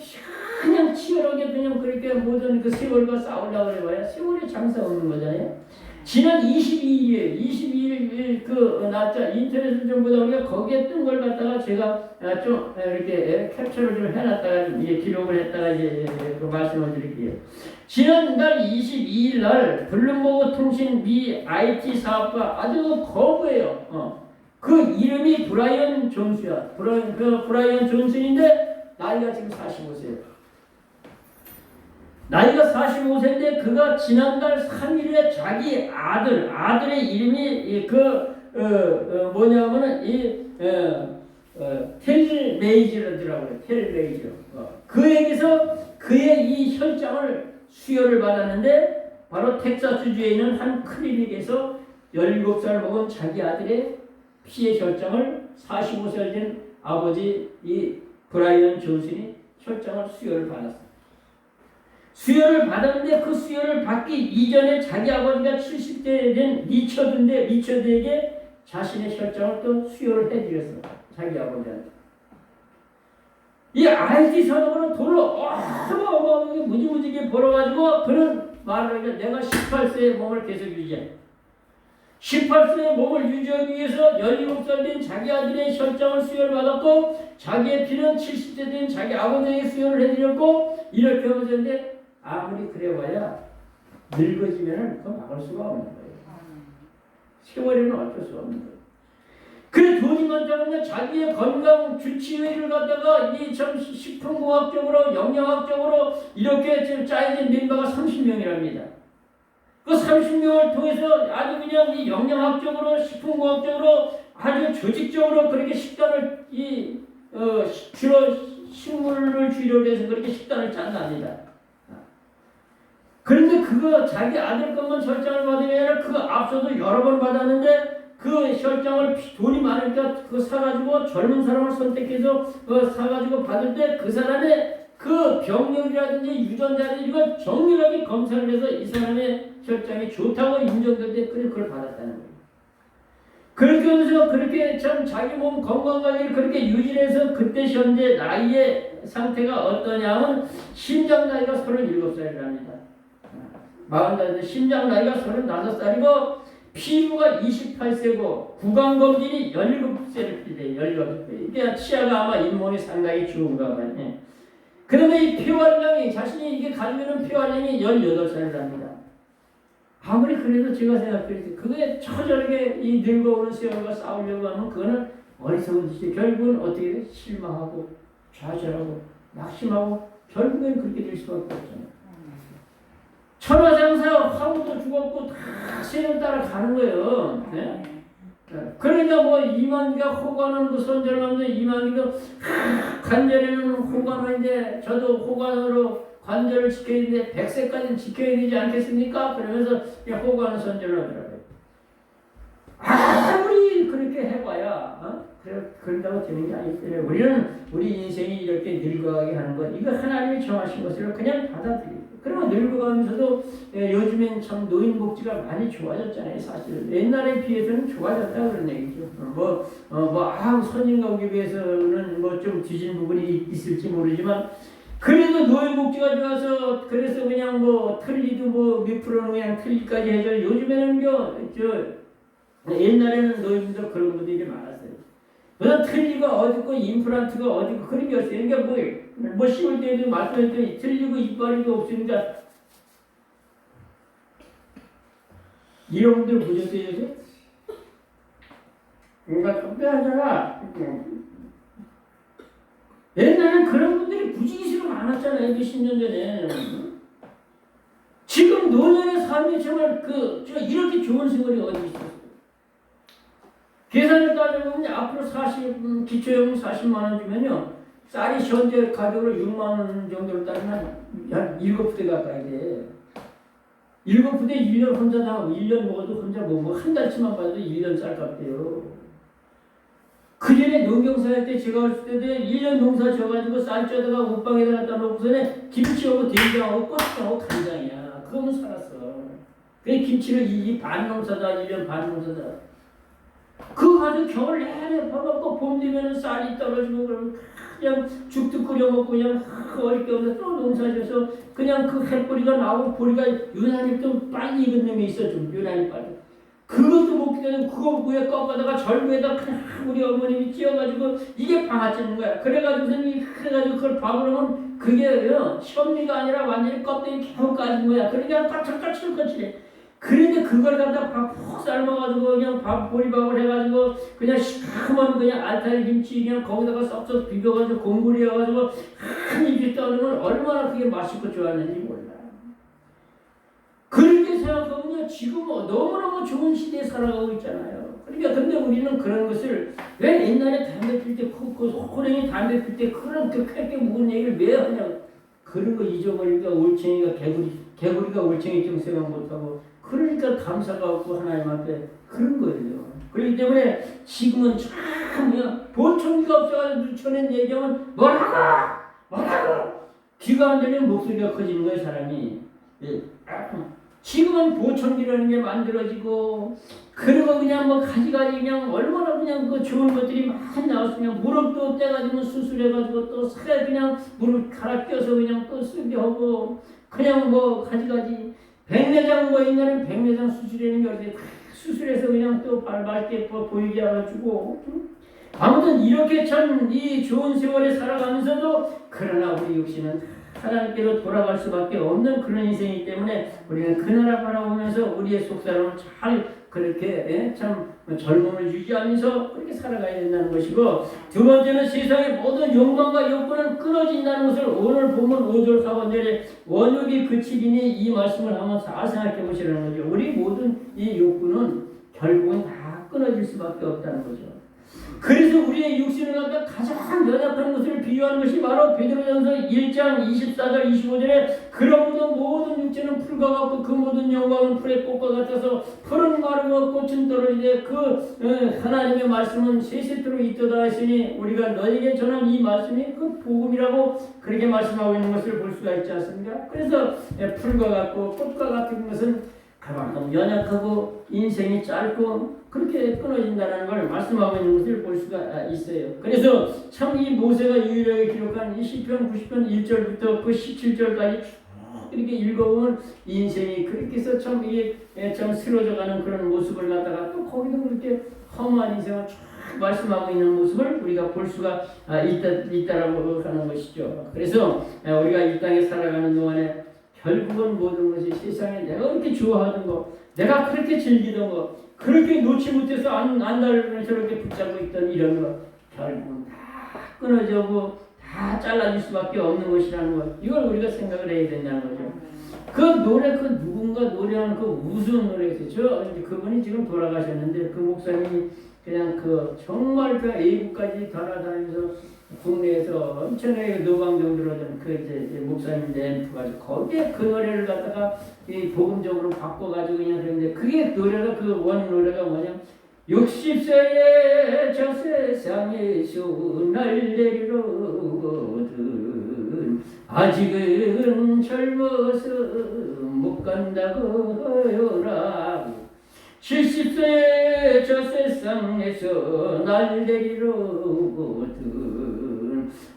그냥 치열하게 그냥 그렇게 모든 그 세월과 싸우려고 해봐야 세월에 장사 없는 거잖아요. 지난 22일 그 날짜 인터넷을 좀 보다 보니까 거기에 뜬 걸 갖다가 제가 좀 이렇게 캡처를 좀 해놨다가 이제 기록을 했다가 이제 그 말씀을 드릴게요. 지난달 22일 날 블룸버그 통신 미 IT 사업가 아주 거부예요. 그 이름이 브라이언 존스야. 브라이언 존슨인데 나이가 지금 45세예요. 나이가 45세인데 그가 지난달 3일에 자기 아들의 이름이 뭐냐면은 텔 메이저라고 그래요. 텔 메이저. 그에게서 그의 이 혈장을 수혈을 받았는데 바로 텍사스주에 있는 한 클리닉에서 17살 먹은 자기 아들의 피의 혈장을 45살 된 아버지 이 브라이언 존슨이 혈장을 수혈을 받았어요. 수혈을 받았는데 그 수혈을 받기 이전에 자기 아버지가 70대 된 리처드에게 자신의 혈장을 또 수혈을 해드렸어요. 자기 아버지한테. 이 IT 산업으로 돈을 어마어마하게 무지무지게 벌어가지고 그런 말을 하니까 내가 18세의 몸을 계속 유지해. 18세의 몸을 유지하기 위해서 17살 된 자기 아들의 혈장을 수혈받았고 자기의 피는 70대 된 자기 아버지에게 수혈을 해드렸고 이렇게 하면서 아무리 그래봐야 늙어지면 그거 막을 수가 없는 거예요. 세월에는 어쩔 수 없는 거예요. 그래 돈이 많다면 자기의 건강 주치의를 갖다가 이 참 식품공학적으로 영양학적으로 이렇게 짜여진 멤버가 30명이랍니다. 그 30명을 통해서 아주 그냥 이 영양학적으로 식품공학적으로 아주 조직적으로 그렇게 식단을 식물을 주로 해서 그렇게 식단을 짠답니다. 그런데 그거 자기 아들 것만 혈장을 받은 게 아니라 그 앞서도 여러 번 받았는데 그 혈장을 돈이 많으니까 그거 사가지고 젊은 사람을 선택해서 그거 사가지고 받을 때 그 사람의 그 병력이라든지 유전자를 이걸 정밀하게 검사를 해서 이 사람의 혈장이 좋다고 인정될 때 그걸 받았다는 거예요. 그렇게 하면서 그렇게 참 자기 몸 건강관리를 그렇게 유지해서 그때 현재 나이의 상태가 어떠냐면 심장 나이가 37살이랍니다. 40살인데 심장 나이가 35살이고 피부가 28세고 구강검진이 17세를 피대요. 17세. 이게 치아가 아마 잇몸이 상당히 좋은가 봐요. 그러면 이 피활량이 자신이 이게 가지고 피활량이 18살이랍니다. 아무리 그래도 제가 생각했을 때 그게 처절하게 이 늙어오는 세월과 싸우려고 하면 그거는 어리석은 짓이 결국은 어떻게 돼? 실망하고 좌절하고 낙심하고 결국엔 그렇게 될 수밖에 없잖아요. 천하장사 황후도 죽었고 다 세를 따라 가는 거예요. 네? 그러니까 뭐 이만기가 호관은 그 손절을 하면서 이만기가 관절에는 호관인데 저도 호관으로 관절을 지켜야 되는데 100세까지는 지켜야 되지 않겠습니까? 그러면서 호관은 손절을 하더라고요. 아무리 그렇게 해봐야 그런다고 되는 게 아니기 때문에 우리 인생이 이렇게 늙어가게 하는 것 이거 하나님이 정하신 것을 그냥 받아들이고 그러면 늙어가면서도 요즘엔 참 노인복지가 많이 좋아졌잖아요. 사실 옛날에 비해서는 좋아졌다 그런 얘기죠. 선진가 오기 위해서는 뭐 좀 뒤진 부분이 있을지 모르지만 그래도 노인복지가 좋아서 그래서 그냥 뭐 틀니도 뭐 몇 프로는 그냥 틀니까지 해줘. 요즘에는 옛날에는 노인들 그런 분들이 많았어요. 그래서 틀니가 어디고 임플란트가 어디고 그런 게 없어요. 그러니까 뭐 씹을 때도 말씀했더니 틀리고 이빨이도 없으니까 이런 분들 보셨어요? 요즘? 그러니까 특별하잖아. 옛날엔 그런 분들이 부지기수로 많았잖아요. 10년 전에. 지금 노년의 삶이 정말 이렇게 좋은 생활이 어디 있어요? 계산을 따져보면 앞으로 기초요금 40만 원 주면요. 쌀이 현재 가격으로 6만 원 정도로 따지면 한 7부대 가까이 돼. 7부대 1년 혼자 다 1년 먹어도 혼자 먹고 한 달치만 받아도 1년 쌀값 돼요. 그 전에 농경사할 때 제가 왔을 때도 1년 농사 져가지고 쌀 쪄다가 옷방에다 갖다 놓고서는 김치하고 된장하고 고추장하고 간장이야. 그거는 살았어. 그래 김치를 이 반 농사다 1년 반 농사다. 그거 가지고 겨울 내내 퍼먹고 봄 되면은 쌀이 떨어지고 그러면 그냥 죽도 끓여 먹고 그냥 어릴 게 없는 또 농사져서 그냥 그 햇뿌리가 나오고 보리가 유난히 좀 빨리 익은 놈이 있어 좀 유난히 빨리. 그것도 먹게 되면 그거 위에 꺾어다가 절구에다 우리 어머님이 찧어가지고 이게 방아 찌는 거야. 그래가지고 그걸 밥으로는 그게 현미가 아니라 완전히 껍데기 겨우 까진 거야. 그러니까 까칠까칠까칠해. 그런데 그걸 갖다 밥 푹 삶아가지고 그냥 보리밥을 해가지고 그냥 시큼한 그냥 알타리 김치 그냥 거기다가 썩썩 비벼가지고 공구리 해가지고 한 입씩 떠오르면 얼마나 그게 맛있고 좋았는지 몰라. 그렇게 생각하면 지금 너무너무 좋은 시대에 살아가고 있잖아요. 그러니까 근데 우리는 그런 것을 왜 옛날에 담배 필 때 호랭이 담배 필 때 그런 그렇게 묵은 얘기를 왜 하냐고. 그런 거 잊어버리니까 올챙이가 개구리가 올챙이 좀 생각 못하고 그러니까 감사가 없고 하나님한테 그런 거예요. 그렇기 때문에 지금은 참 보청기가 없어가지고 누쳐낸 얘기하면 뭐라고 귀가 안 들리면 목소리가 커지는 거예요 사람이. 지금은 보청기라는 게 만들어지고 그리고 그냥 뭐 가지가지 그냥 얼마나 그냥 그 좋은 것들이 많이 나왔으면 무릎도 떼가지고 수술해가지고 또 살에 그냥 무릎 갈아 껴서 그냥 또 쓰게 하고 그냥 뭐 가지가지 백내장 뭐 옛날엔 백내장 수술하는 게 어디 수술해서 그냥 또 맑게 보이게 해가지고 아무튼 이렇게 참 이 좋은 세월에 살아가면서도 그러나 우리 역시는 하나님께로 돌아갈 수밖에 없는 그런 인생이기 때문에 우리는 그 나라 바라보면서 우리의 속사람을 잘 그렇게 참 젊음을 유지하면서 그렇게 살아가야 된다는 것이고 두 번째는 세상의 모든 욕망과 욕구는 끊어진다는 것을 오늘 보면 5절 4번절에 원욕이 그치리니 이 말씀을 한번 잘 생각해 보시라는 거죠. 우리 모든 이 욕구는 결국은 다 끊어질 수밖에 없다는 거죠. 그래서 우리의 육신을 갖다 가장 연약한 것을 비유하는 것이 바로 베드로전서 1장 24절 25절에 그러므로 모든 육체는 풀과 같고 그 모든 영광은 풀의 꽃과 같아서 풀은 마르고 꽃은 떨어지되 그 하나님의 말씀은 세세토록 있도다 하시니 우리가 너에게 전한 이 말씀이 그 복음이라고 그렇게 말씀하고 있는 것을 볼 수가 있지 않습니까? 그래서 풀과 같고 꽃과 같은 것은 그만큼 연약하고 인생이 짧고 그렇게 끊어진다는 걸 말씀하고 있는 것을 볼 수가 있어요. 그래서 참 이 모세가 유일하게 기록한 이 시편 90편 1절부터 그 17절까지 쭉 이렇게 읽어보면 인생이 그렇게 해서 참 이게 참 쓰러져가는 그런 모습을 갖다가 또 거기도 그렇게 허무한 인생을 쭉 말씀하고 있는 모습을 우리가 볼 수가 있다라고 하는 것이죠. 그래서 우리가 이 땅에 살아가는 동안에 결국은 모든 것이 세상에 내가 그렇게 좋아하던 거, 내가 그렇게 즐기던 거, 그렇게 놓지 못해서 안달을 저렇게 붙잡고 있던 이런 거, 결국은 다 끊어져고 다 잘라질 수밖에 없는 것이라는 것. 이걸 우리가 생각을 해야 된다는 거죠. 그 노래, 그 누군가 노래하는 그 우스운 노래에서 그분이 지금 돌아가셨는데 그 목사님이 그냥 정말 그 외국까지 돌아다니면서 국내에서 엄청나게 노방정 들어오던 그 이제 목사님 램프가 거기에 그 노래를 갖다가 이 복음적으로 바꿔가지고 그냥 그랬는데 그게 노래가 그 원 노래가 뭐냐 60세에 저 세상에서 날 내리로거든 아직은 젊어서 못 간다고 하여라 70세에 저 세상에서 날 데리러거든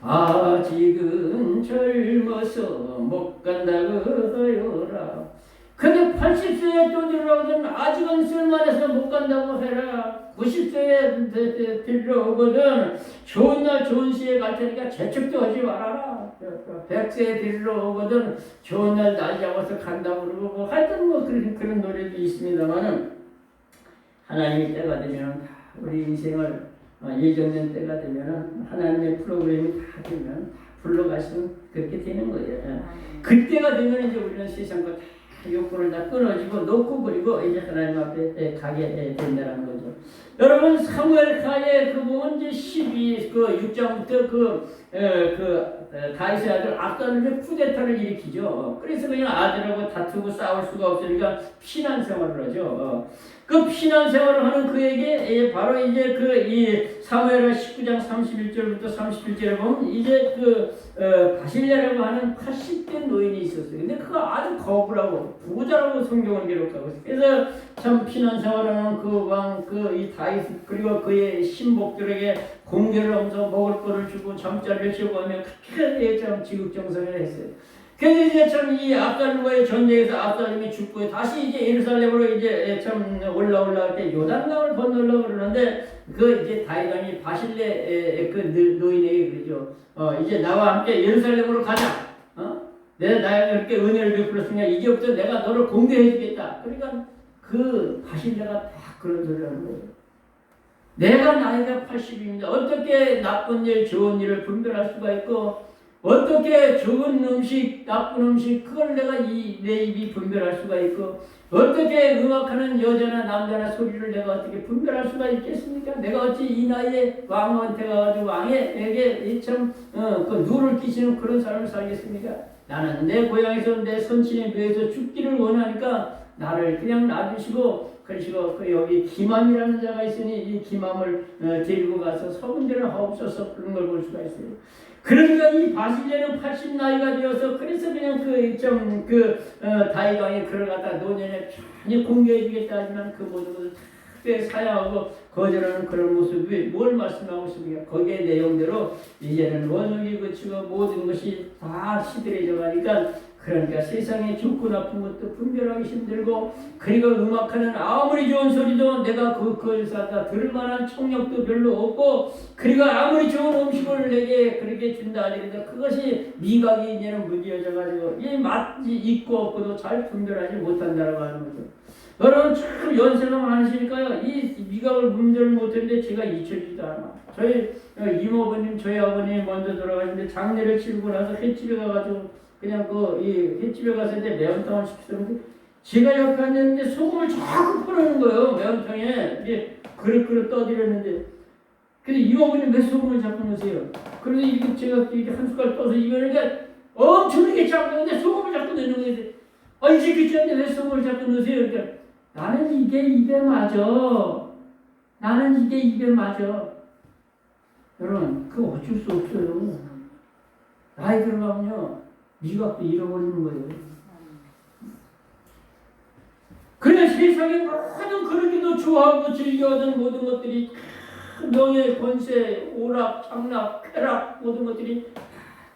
아직은 젊어서 못 간다고 하여라 근데 80세에 또 들어오거든 아직은 쓸만해서 못 간다고 해라 90세에 들어오거든 좋은 날 좋은 시에 갈 테니까 재촉도 하지 말아라 100세에 들어오거든 좋은 날 날 잡아서 간다고 그러고 뭐 하여튼 뭐 그런 노래도 있습니다만은 하나님의 때가 되면 우리 인생을 예정된 때가 되면 하나님의 프로그램이 다 되면 불러가시면 그렇게 되는 거예요. 그때가 되면 이제 우리는 세상과 다 욕구를 다 끊어지고 놓고 그리고 이제 하나님 앞에 가게 된다는 거죠. 여러분 사무엘하에 그 보면 이제 6장부터 다윗의 아들 압살롬이 쿠데타를 일으키죠. 그래서 그냥 아들하고 다투고 싸울 수가 없으니까 피난 생활을 하죠. 그 피난 생활을 하는 그에게 바로 이제 이 사무엘하 19장 31절부터 37절에 보면 이제 바실레라고 하는 80대 노인이 있었어요. 근데 그거 아주 거부라고 부자라고 성경을 기록하고 있어요. 그래서 참 피난 생활하는 그 왕 이 다윗 그리고 그의 신복들에게 공개를 하면서 먹을 거를 주고 잠자리를 주고 하며 그렇게 참 지극정성을 했어요. 그래서 이제 참 이 압살롬과의 전쟁에서 압살롬이 죽고 다시 이제 예루살렘으로 이제 참 올라올 때 요단강을 건너려고 그러는데 이제 다윗 왕이 바실레 노인에게 그러죠. 이제 나와 함께 예루살렘으로 가자. 내가 나에게 은혜를 베풀었으니까 이제부터 내가 너를 공개해주겠다. 그러니까 그 바실레가 딱 그런 소리를 하는 거예요. 내가 나이가 80입니다. 어떻게 나쁜 일, 좋은 일을 분별할 수가 있고 어떻게 좋은 음식, 나쁜 음식 그걸 내가 내 입이 분별할 수가 있고 어떻게 음악하는 여자나 남자나 소리를 내가 어떻게 분별할 수가 있겠습니까? 내가 어찌 이 나이에 왕한테 가가지고 왕에게 참 누를 끼치는 그런 삶을 살겠습니까? 나는 내 고향에서 내 선친의 묘에서 죽기를 원하니까 나를 그냥 놔두시고 그러시고 여기 기맘이라는 자가 있으니 이 기맘을 데리고 가서 서문대를 하옵소서 그런 걸 볼 수가 있어요. 그러니까 이 바실레는 80 나이가 되어서 그래서 그냥 다윗 왕이 그를 갖다 노년에 편히 공개해주겠다 하지만 그 모든 것을 다 사양하고 거절하는 그런 모습이 뭘 말씀하고 있습니까? 거기에 내용대로 이제는 원흉이 그치고 모든 것이 다 시들해져 가니까 그러니까 세상에 좋고 나쁜 것도 분별하기 힘들고 그리고 음악하는 아무리 좋은 소리도 내가 그거에서 다 들을 만한 청력도 별로 없고 그리고 아무리 좋은 음식을 내게 그렇게 준다 하더라도 그것이 미각이 이제는 무디어져 가지고 이 맛이 있고 없고도 잘 분별하지 못한다라고 하는 거죠. 여러분 참 연세가 많으시니까요 이 미각을 분별을 못했는데 제가 잊혀지지도 않아. 저희 이모부님 저희 아버님이 먼저 돌아가셨는데 장례를 치르고 나서 횟집에 가가지고 그냥 이 횟집에 가서 이제 매운탕을 시켰는데 제가 옆에 앉았는데 소금을 자꾸 뿌리는 거예요. 매운탕에 이제 그릇 떠드렸는데 근데 이 어머니 왜 소금을 자꾸 넣으세요? 그래서 이게 제가 이렇게 한 숟갈 떠서 이거니까 엄청나게 작은데 소금을 자꾸 넣는 거예요. 아, 이제 그치한데 왜 소금을 자꾸 넣으세요? 그러니까 나는 이게 입에 맞아. 나는 이게 입에 맞아. 여러분, 그거 어쩔 수 없어요. 나이 들어가면요, 미각도 잃어버리는 거예요. 그래, 세상에 모든 그렇게도 좋아하고 즐겨하던 모든 것들이 명예, 권세, 오락, 장락, 쾌락 모든 것들이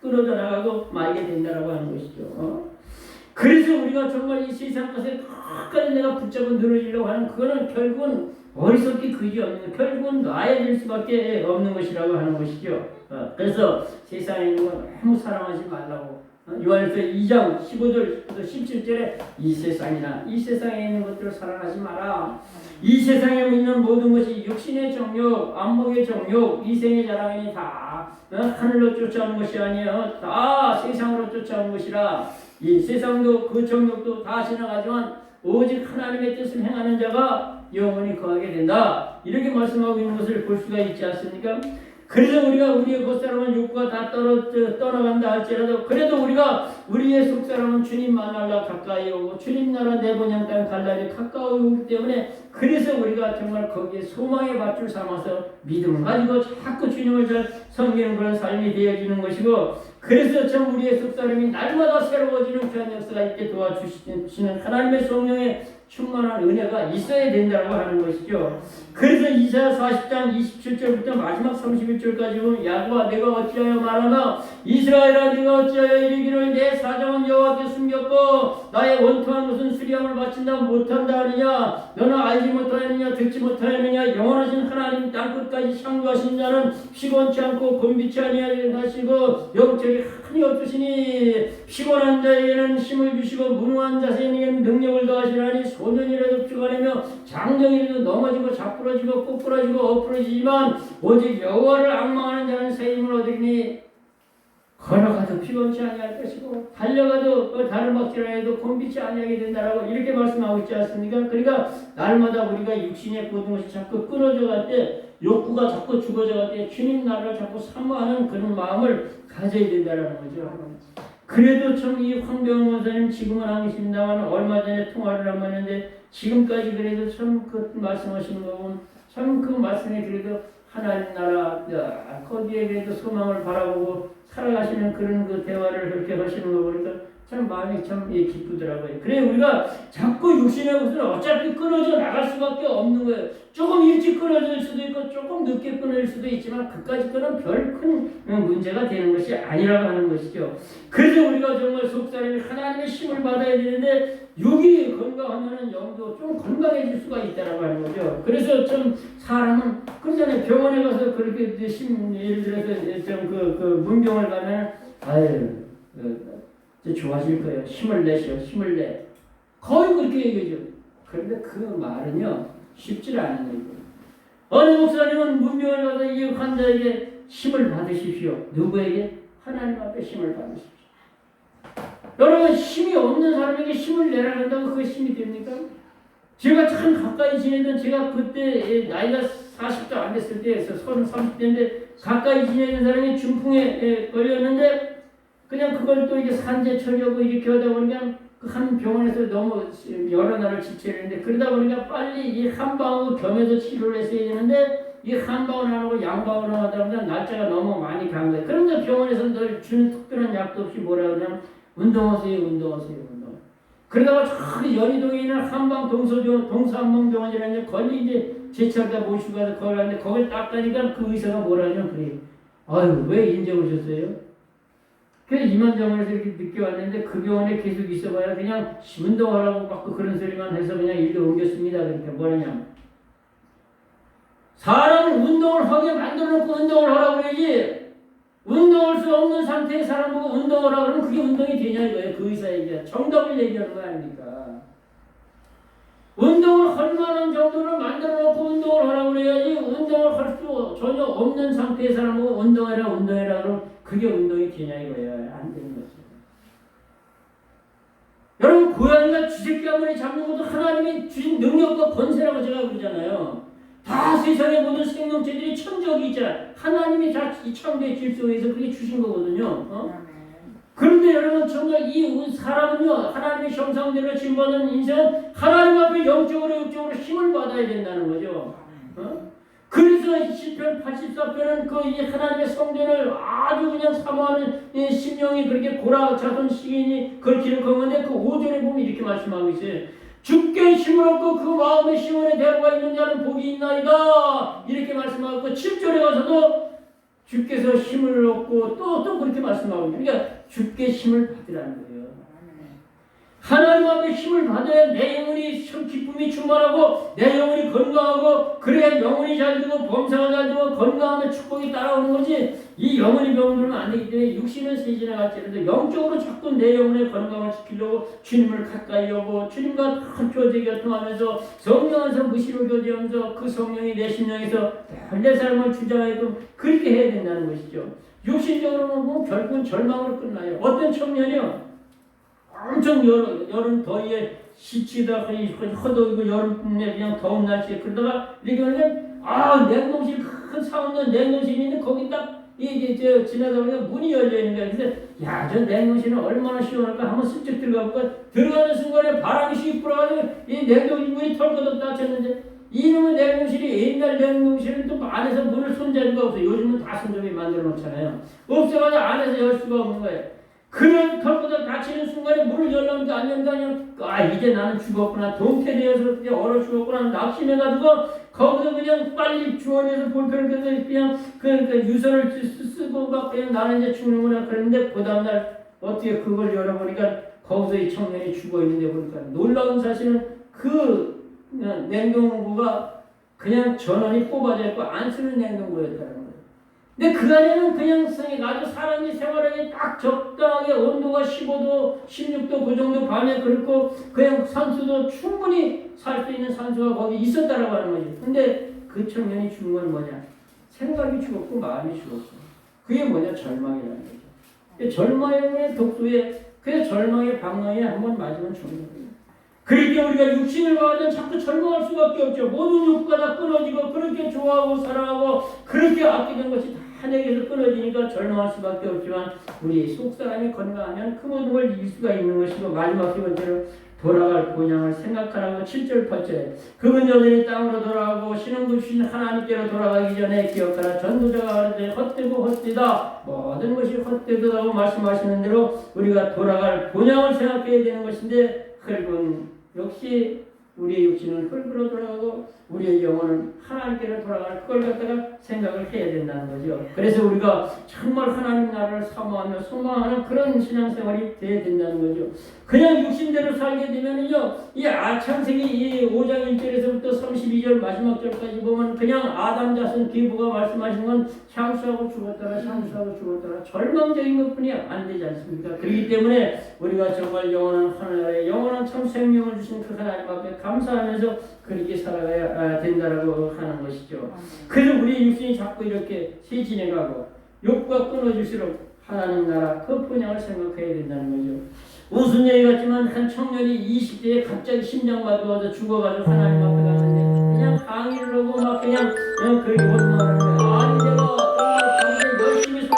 끊어져 나가고 말게 된다라고 하는 것이죠. 그래서 우리가 정말 이 세상 것에 끝까지 내가 붙잡고 늘어지려고 하는 그거는 결국은 어리석기 그지 없는 결국은 놔야 될 수밖에 없는 것이라고 하는 것이죠. 그래서 세상에 있는 건 너무 사랑하지 말라고. 요한일서 2장 15절부터 17절에 이 세상이나 이 세상에 있는 것들을 사랑하지 마라. 이 세상에 있는 모든 것이 육신의 정욕, 안목의 정욕, 이생의 자랑이니 다 하늘로 쫓아오는 것이 아니에요. 다 세상으로 쫓아오는 것이라. 이 세상도 그 정욕도 다 지나가지만 오직 하나님의 뜻을 행하는 자가 영원히 거하게 된다. 이렇게 말씀하고 있는 것을 볼 수가 있지 않습니까? 그래서 우리가 우리의 겉사람은 욕구가 다 떠나간다 할지라도 그래도 우리가 우리의 속사람은 주님 만나려 가까이 오고 주님 나라 내 본향 땅 갈 날이 가까이 오기 때문에 그래서 우리가 정말 거기에 소망의 밧줄 삼아서 믿음을 가지고 자꾸 주님을 잘 섬기는 그런 삶이 되어지는 것이고 그래서 참 우리의 속사람이 날마다 새로워지는 귀한 역사가 있게 도와주시는 하나님의 성령의 충만한 은혜가 있어야 된다고 하는 것이죠. 그래서 이사야 40장 27절부터 마지막 31절까지 보면 야곱아 내가 어찌하여 말하나 이스라엘아 네가 어찌하여 이르기를 내 사정은 여호와께 숨겼고 나의 원통한 것은 수리함을 바친다 못한다 하느냐 너는 알지 못하느냐 듣지 못하느냐 영원하신 하나님 땅끝까지 창조하신 자는 피곤치 않고 곤비치 아니하시고 영적이 한이 없으시니 피곤한 자에게는 힘을 주시고 무능한 자에게는 능력을 더하시라니 소년이라도 피곤하며 장정이라도 넘어지고 자꾸러지고 꼬꾸라지고 엎부러지지만 오직 여호와를 앙망하는 자는 새 힘을 얻으리니 걸어가도 피곤치 아니할 것이고 달려가도 다른 박질을 해도 곤비치 아니하게 된다라고 이렇게 말씀하고 있지 않습니까? 그러니까 날마다 우리가 육신의 모든 것이 자꾸 끊어져 갈 때 욕구가 자꾸 죽어져 갈 때 주님 나라를 자꾸 사모하는 그런 마음을 가져야 된다라는 거죠. 그래도 참 이 황병호 원사님 지금은 안 계십니다만 얼마 전에 통화를 한번 했는데 지금까지 그래도 참 그 말씀하시는 거 보면 참 그 말씀에 그래도 하나님 나라 거기에 그래도 소망을 바라보고 살아가시는 그런 그 대화를 그렇게 하시는 거 보니까 참 마음이 참 기쁘더라고요. 그래 우리가 자꾸 육신의 것은 어차피 끊어져 나갈 수밖에 없는 거예요. 조금 일찍 끊어질 수도 있고 조금 늦게 끊어질 수도 있지만 그까짓 거는 별 큰 문제가 되는 것이 아니라고 하는 것이죠. 그래서 우리가 정말 속사람이 하나님의 힘을 받아야 되는데 육이 건강하면 영도 좀 건강해질 수가 있다라고 하는 거죠. 그래서 좀 사람은 그러잖아요. 병원에 가서 그렇게 예를 들어서 좀 문병을 가면 아유 좋아질 거예요. 힘을 내시오. 힘을 내. 거의 그렇게 얘기하죠. 그런데 그 말은요. 쉽지 않은 거예요. 어느 목사님은 문병을 가서 이 환자에게 힘을 받으십시오. 누구에게? 하나님 앞에 힘을 받으십시오. 여러분 힘이 없는 사람에게 힘을 내라 한다고 그게 힘이 됩니까? 제가 참 가까이 지내던 제가 그때 나이가 40도 안 됐을 때에서 30대인데 가까이 지내던 사람이 중풍에 걸렸는데 그냥 그걸 또 이게 산재 처리하고 이렇게 하다 보니까 그 한 병원에서 너무 여러 날을 지체했는데 그러다 보니까 빨리 이 한방하고 겸해서 치료를 했어야 되는데 이 한방을 안 하고 양방을 하다 보니까 날짜가 너무 많이 간 거예요. 그런데 병원에서 늘 주는 특별한 약도 없이 뭐라 그러냐면 운동하세요. 그러다가 저기 연희동에 있는 한방 동서한방병원이라는 거기 이제 제 차가 모시고 가서 거기 갔는데 거길 딱 가니까 그 의사가 뭐라 하냐면 그래요. 아유 왜 인제 오셨어요? 그래서 이만병원에서 이렇게 늦게 왔는데 그 병원에 계속 있어봐야 그냥 운동하라고 막 그런 소리만 해서 그냥 일로 옮겼습니다. 그러니까 뭐냐면 사람을 운동을 하게 만들어 놓고 운동을 하라고 그러지 운동할 수 없는 상태의 사람 보고 운동을 하라고 그러면 그게 운동이 되냐 이거예요. 그 의사 얘기야. 정답을 얘기하는 거 아닙니까? 운동을 할 만한 정도를 만들어 놓고 운동을 하라고 그래야지 운동을 할 수 전혀 없는 상태의 사람 보고 운동해라 그러면 그게 운동이 되냐 이거예요. 안 되는 거죠. 여러분 고양이가 쥐새끼 한 마리 잡는 것도 하나님이 주신 능력과 권세라고 제가 그러잖아요. 다 세상의 모든 생명체들이 천적이 있잖아. 하나님이 다 이 창조의 질서에서 그렇게 주신 거거든요. 그런데 여러분 정말 이 사람은요 하나님의 형상대로 지음받은 인생은 하나님 앞에 영적으로 힘을 받아야 된다는 거죠. 그래서 시편 84편은 그 이 하나님의 성전을 아주 그냥 사모하는 심령이 그렇게 고라차던 시인이 걸치는 건데 그 5절에 보면 이렇게 말씀하고 있어요. 주께 힘을 얻고 그 마음의 시원에 대로가 있는 자는 복이 있나이다. 이렇게 말씀하고 7절에 가서도 주께서 힘을 얻고 또 그렇게 말씀하고 있어요. 그러니까 주께 힘을 받으라는 거예요. 하나님 앞에 힘을 받아야 내 영혼이 기쁨이 충만하고 내 영혼이 건강하고 그래야 영혼이 잘 되고 범사가 잘 되고 건강하면 축복이 따라오는 거지. 이 영혼이 병들면 안 되기 때문에 육신은 세진에 갈지라도 영적으로 자꾸 내 영혼의 건강을 지키려고 주님을 가까이 오고 주님과 교제 교통하면서 성령 안에서 무시로 교제하면서 그 성령이 내 심령에서 내 삶을 주장하게끔 그렇게 해야 된다는 것이죠. 육신적으로는 뭐 결국은 절망으로 끝나요. 어떤 청년이요 엄청 여름 더위에 시치다 허덕이고 여름에 그냥 더운 날씨에 그러다가 이렇게 하면 냉동실 큰 사원은 냉동실이 있는데 거기 딱 이게 지나다 보니까 문이 열려 있는 거야. 근데 저 냉동실은 얼마나 시원할까 한번 슬쩍 들어가 볼까. 들어가는 순간에 바람이 씩 불어가지고 이 냉동실 문이 털거덕 닫혔는데 이놈의 냉동실이 옛날 냉동실은 또 안에서 문을 손잡이가 없어요. 요즘은 다 손잡이 만들어 놓잖아요. 없어가지고 안에서 열 수가 없는 거예요. 그런 털보다 닫히는 순간에 문을 열려면 안 연다면 이제 나는 죽었구나 동태되어서 이제 얼어 죽었구나 낙심해가지고 거기서 그냥 빨리 주원에서 볼펜을 껴서 그냥 그 유서를 쓰고 막 그냥 나는 이제 죽는구나 그랬는데 그 다음날 어떻게 그걸 열어보니까 거기서 이 청년이 죽어있는데 보니까 놀라운 사실은 그 냉동고가 그냥 전원이 뽑아져 있고 안 쓰는 냉동고였다는 거예요. 근데 그 안에는 그냥 아주 사람이 생활하기 딱 적당하게 온도가 15도, 16도 그 정도 밤에 그렇고 그냥 산소도 충분히 살 수 있는 산소가 거기 있었다라고 하는 거지. 근데 그 청년이 죽은 건 뭐냐? 생각이 죽었고 마음이 죽었고. 그게 뭐냐? 절망이라는 거죠. 절망의 독소에 그래서 절망의 방망이에 한번 맞으면 죽는 거예요. 그러니까 우리가 육신을 봐도 자꾸 절망할 수밖에 없죠. 모든 욕구가 다 끊어지고 그렇게 좋아하고 사랑하고 그렇게 아끼는 것이 다 내게서 끊어지니까 절망할 수밖에 없지만 우리 속사람이 건강하면 그 모든 걸 이길 수가 있는 것이고 마지막 세 번째로 돌아갈 본향을 생각하라고 7절 8절에 그분 여전히 땅으로 돌아가고 신원금 주신 하나님께로 돌아가기 전에 기억하라. 전도자가 가르쳐 헛되고 헛되다 모든 것이 헛되다고 말씀하시는 대로 우리가 돌아갈 본향을 생각해야 되는 것인데 흙은 역시 우리의 육신은 흙으로 돌아가고 우리의 영혼은 하나님께로 돌아갈 그걸 갖다가 생각을 해야 된다는 거죠. 그래서 우리가 정말 하나님 나라를 사모하며 소망하는 그런 신앙생활이 돼야 된다는 거죠. 그냥 육신대로 살게 되면은요, 이 창세기 이 5장 1절에서부터 32절 마지막 절까지 보면 그냥 아담 자손 기부가 말씀하신 건 향수하고 죽었다가 향수하고 죽었다가 절망적인 것뿐이 안 되지 않습니까? 그렇기 때문에 우리가 정말 영원한 하나님의 영원한 참 생명을 주신 그 하나님 앞에 감사하면서 그렇게 살아가야 된다라고 하는 것이죠. 그래서 우리 육신이 자꾸 이렇게 세진해가고 욕구가 끊어질수록 하나님 나라 그 본향을 생각해야 된다는 거죠. 무슨 얘기 같지만 한 청년이 20대에 갑자기 심장마비가 죽어가지고 하나님 앞에 갔는데 그냥 강의를 하고 막 그냥 그렇게 원망하는 거예요. 아니 내가 정말 열심히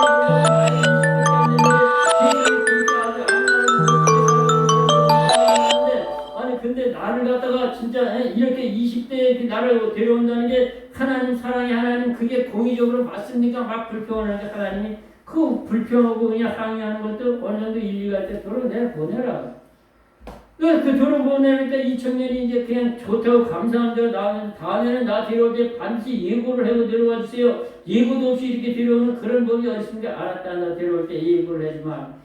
근데 나를 갖다가 진짜 이렇게 20대에 나를 데려온다는 게 하나님 사랑이 하나님 그게 공의적으로 맞습니까? 막 불평하는데 하나님이 그 불평하고 그냥 항의하는 것도 어느 정도 일리가 할 때 도로 내가 보내라. 그 도로 보내니까 이 청년이 이제 그냥 좋다고 감사한 대로 나오면 다음에는 나 데려올 때 반드시 예고를 하고 데려와 주세요. 예고도 없이 이렇게 데려오는 그런 법이 어디 있습니까? 알았다 나 데려올 때 예고를 하지만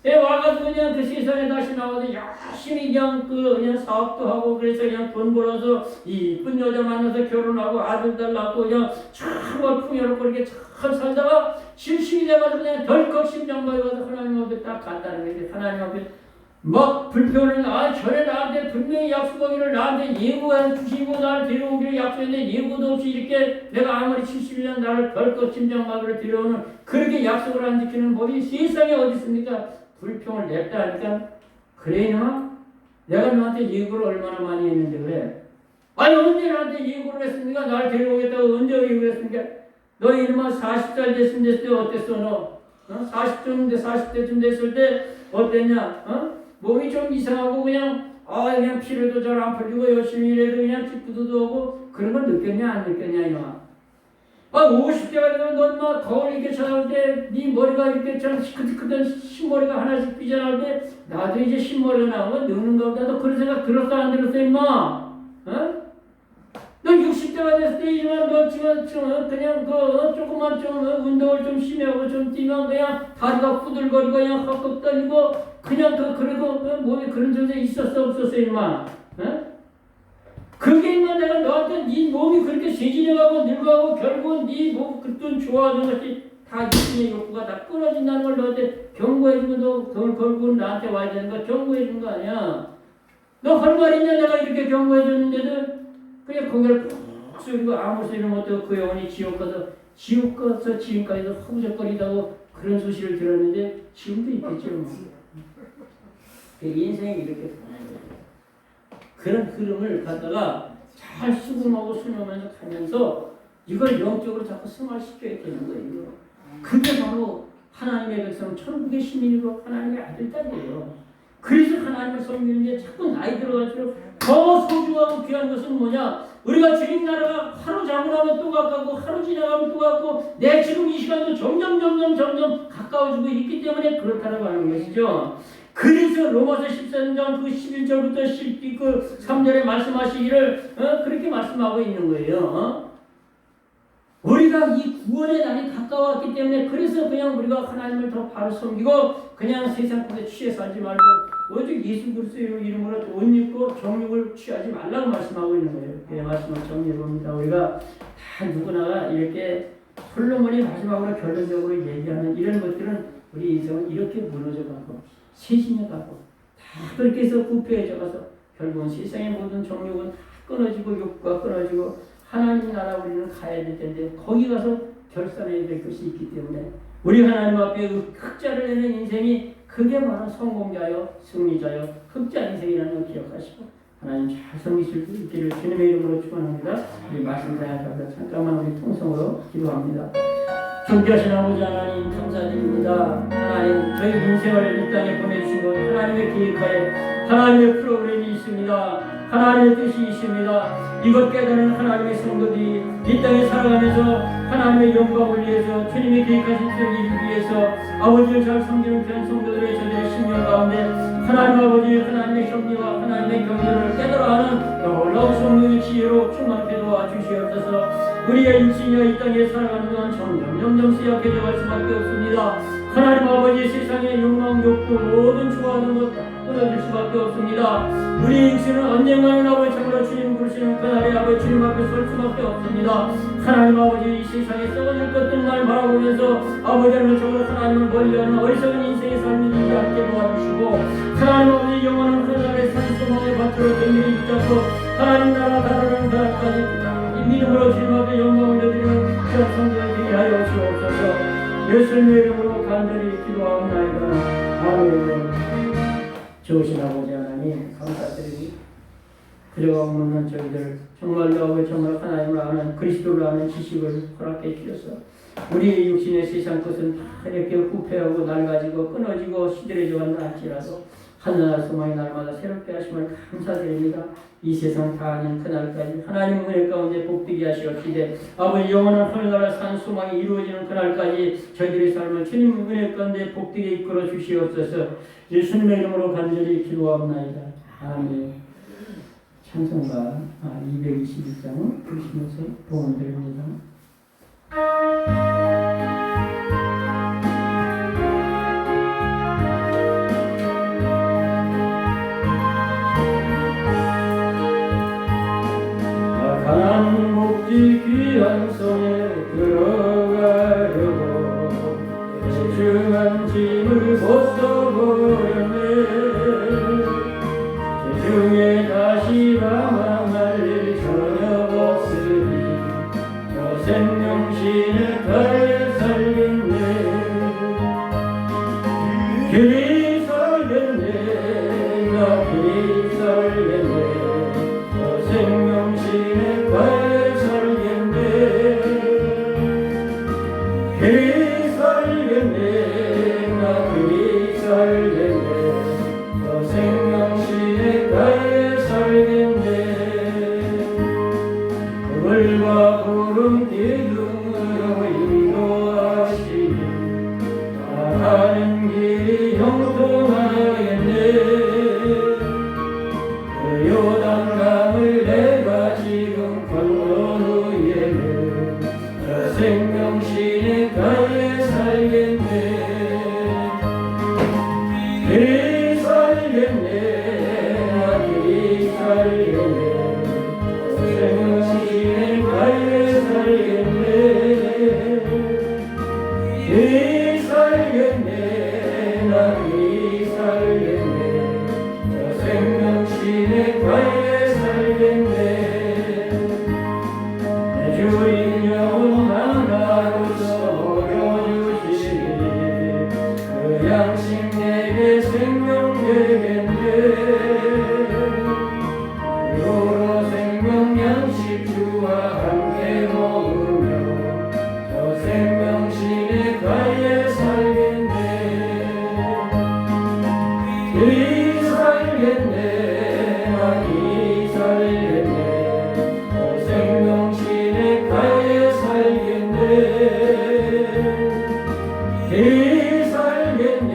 와가지고 그냥 그 세상에 다시 나와서 열심히 그냥 사업도 하고 그래서 그냥 돈 벌어서 이쁜 여자 만나서 결혼하고 아들들 낳고 그냥 정말 풍요롭고 그렇게 참 살다가 70이 돼가지고 그냥 덜컥 심장마비 와서 하나님 앞에 딱 간다는 거예요. 하나님 앞에 막 불평을 전에 나한테 분명히 약속하기를 나한테 예고해 주시고 나를 데려오기를 약속했는데 예고도 없이 이렇게 내가 아무리 71년 나를 덜컥 심장마비를 데려오는 그렇게 약속을 안 지키는 법이 세상에 어디 있습니까? 불평을 냈다 하니까 그래 이놈아 내가 너한테 예고를 얼마나 많이 했는데 그래 아니 언제 나한테 예고를 했습니까? 날 데려오겠다고 언제 예고를 했습니까? 너 이놈아 40살 됐을 때 어땠어 너? 40쯤 됐을 때 어땠냐? 몸이 좀 이상하고 그냥 피로도 잘 안 풀리고 열심히 일해도 그냥 기쁘도 하고 그런 걸 느꼈냐 안 느꼈냐 이놈아? 50대가 되면 넌 막 거울 이렇게 쳐다볼 때 네 머리가 이렇게 참 시크시크던 흰머리가 하나씩 삐져나올 때 나도 이제 흰머리가 나오면 늙는 거보다 너 그런 생각 들었어 안 들었어 임마? 너 60대가 됐을 때 이만 너 지금 그냥 조금만 좀 운동을 좀 심히 하고 좀 뛰면 그냥 다리가 후들거리고 그냥 헉헉 떨리고 그냥 그리고 몸에 그런 존재 있었어 없었어 임마? 그게 임마 내가 너한테 네 몸이 그렇게 세진해가고 늙어가고 결국은 네 몸 그땐 좋아하는 것이 다 육신의 욕구가 다 끊어진다는 걸 너한테 경고해주고 너 결국은 나한테 와야 되는 거 경고해준 거 아니야. 너 할 말 있냐 내가 이렇게 경고해줬는데도 그냥 고개를 푹 숙이고 아무 소리를 못하고 그 영혼이 지옥 가서 지금까지도 허우적거리다고 그런 소식을 들었는데 지금도 있겠죠. 그 인생이 이렇게 그런 흐름을 갖다가 잘 수긍하고 수용하면서 가면서 이걸 영적으로 자꾸 승화시켜야 되는 거예요. 그게 바로 하나님의 백성 천국의 시민이고 하나님의 아들 딸이에요. 그래서 하나님을 섬기는 게 자꾸 나이 들어갈수록 더 소중하고 귀한 것은 뭐냐? 우리가 주님 나라가 하루 자고나면 또 가깝고 하루 지나가면 또 가깝고 내 지금 이 시간도 점점 가까워지고 있기 때문에 그렇다고 하는 것이죠. 그래서 로마서 14장 그 11절부터 3절에 말씀하시기를 그렇게 말씀하고 있는 거예요. 우리가 이 구원의 날이 가까웠기 때문에 그래서 그냥 우리가 하나님을 더 바로 섬기고 그냥 세상 것에 취해 살지 말고 오직 예수 그리스도의 이름으로 옷 입고 정욕을 취하지 말라고 말씀하고 있는 거예요. 그 말씀을 정리해봅니다. 우리가 다 누구나 이렇게 솔로몬이 마지막으로 결론적으로 얘기하는 이런 것들은 우리 인생은 이렇게 무너져가고 세진해가고 다 그렇게 해서 부패해져가서 결국은 세상의 모든 정욕은 다 끊어지고 욕구가 끊어지고 하나님 나라 우리는 가야 될 텐데 거기 가서 결산해야 될 것이 있기 때문에 우리 하나님 앞에 흑자를 내는 인생이 그게 바로 성공자요 승리자요 흑자 인생이라는 걸 기억하시고 하나님 잘 섬기실 수 있기를 주님의 이름으로 축원합니다. 우리 말씀 사역합니다. 잠깐만 우리 통성으로 기도합니다. 존귀하신 아버지 하나님 감사드립니다. 하나님 저희 인생을 이 땅에 보내주신 것 하나님의 계획하에 하나님의 프로그램이 있습니다. 하나님의 뜻이 있습니다. 이것 깨달은 하나님의 성도들이 이 땅에 살아가면서 하나님의 영광을 위해서 주님이 계획하신 뜻을 위해서 아버지를 잘 섬기는 그런 성도들의 저들의 심령 가운데 하나님 아버지 하나님의 섭리와 하나님의 경륜을 깨달아하는 놀라운 성령의 지혜로 충만케 도와주시옵소서. 우리의 육신이여 이 땅에 살아가는 동안 점점 쇠약해져 갈 수밖에 없습니다. 하나님 아버지 세상의 욕망 욕구 모든 좋아하는 것 끊어질 수밖에 없습니다. 우리 육신은 언젠가는 아버지 참으로 주님 부르시는 그날에 아버지 주님 앞에 설 수밖에 없습니다. 하나님 아버지 이 세상에 썩어질 것들만 바라보면서 아버지는 저로 하나님을 멀리하는 어리석은 인생의 삶이 되지 않게 도와주시고 하나님 아버지 영원한 하늘의 산소망의 밭으로 든든히 붙잡고 하나님 나라 다루는 그날까지 믿음으로 주님 앞에 영광을 드리는 그런 성도들 되게 하여 주옵소서. 예수님의 이름으로 간절히 기도하옵나이다. 아멘. 좋으신 아버지 하나님 감사드리니 그저가 없는 저희들 정말로 정말 하나님을 아는 그리스도를 아는 지식을 허락해 주셔서 우리의 육신의 세상 것은 다 이렇게 후패하고 낡아지고 끊어지고 시들해져 간다 할지라도 하늘나라 소망이 날마다 새롭게 하심을 감사드립니다. 이 세상 다 아닌 그날까지 하나님 은혜 가운데 복되게 하시옵시되 아버지 영원한 하늘나라 산 소망이 이루어지는 그날까지 저희들의 삶을 주님 은혜 가운데 복되게 이끌어 주시옵소서. 예수님의 이름으로 간절히 기도하옵나이다. 아멘. 찬송가 221장 부르시면서 도움드립니다. 가난 목지 귀한 성에 들어가려고 소중한 짐을 벗어버렸네. 중에 다시 방황할 일 전혀 없으니 저 생명신을 달려 살겠네 저 생명시내가에 살겠네 물과 구름 기둥으로 인도하시니 나가는 길이 형통하겠네 그 요단강을 내가 지금 건넌 후에는 저 생명시내가에 살겠네 길이 살겠네 길이 살겠네 저 생명시내가에 살겠네 길이 살겠네 나 길이 살겠네 저 생명시내가에 살겠네 내 주인 영혼 하나로서 먹여주시니 그 양식 내게 생명 되겠네 그로로 생명 양식 주와 함께 먹으며 저 생명시내가에 살겠네 길이 살겠네 나 길이 살겠네 저 생명시내가에 살겠네 길이 살겠네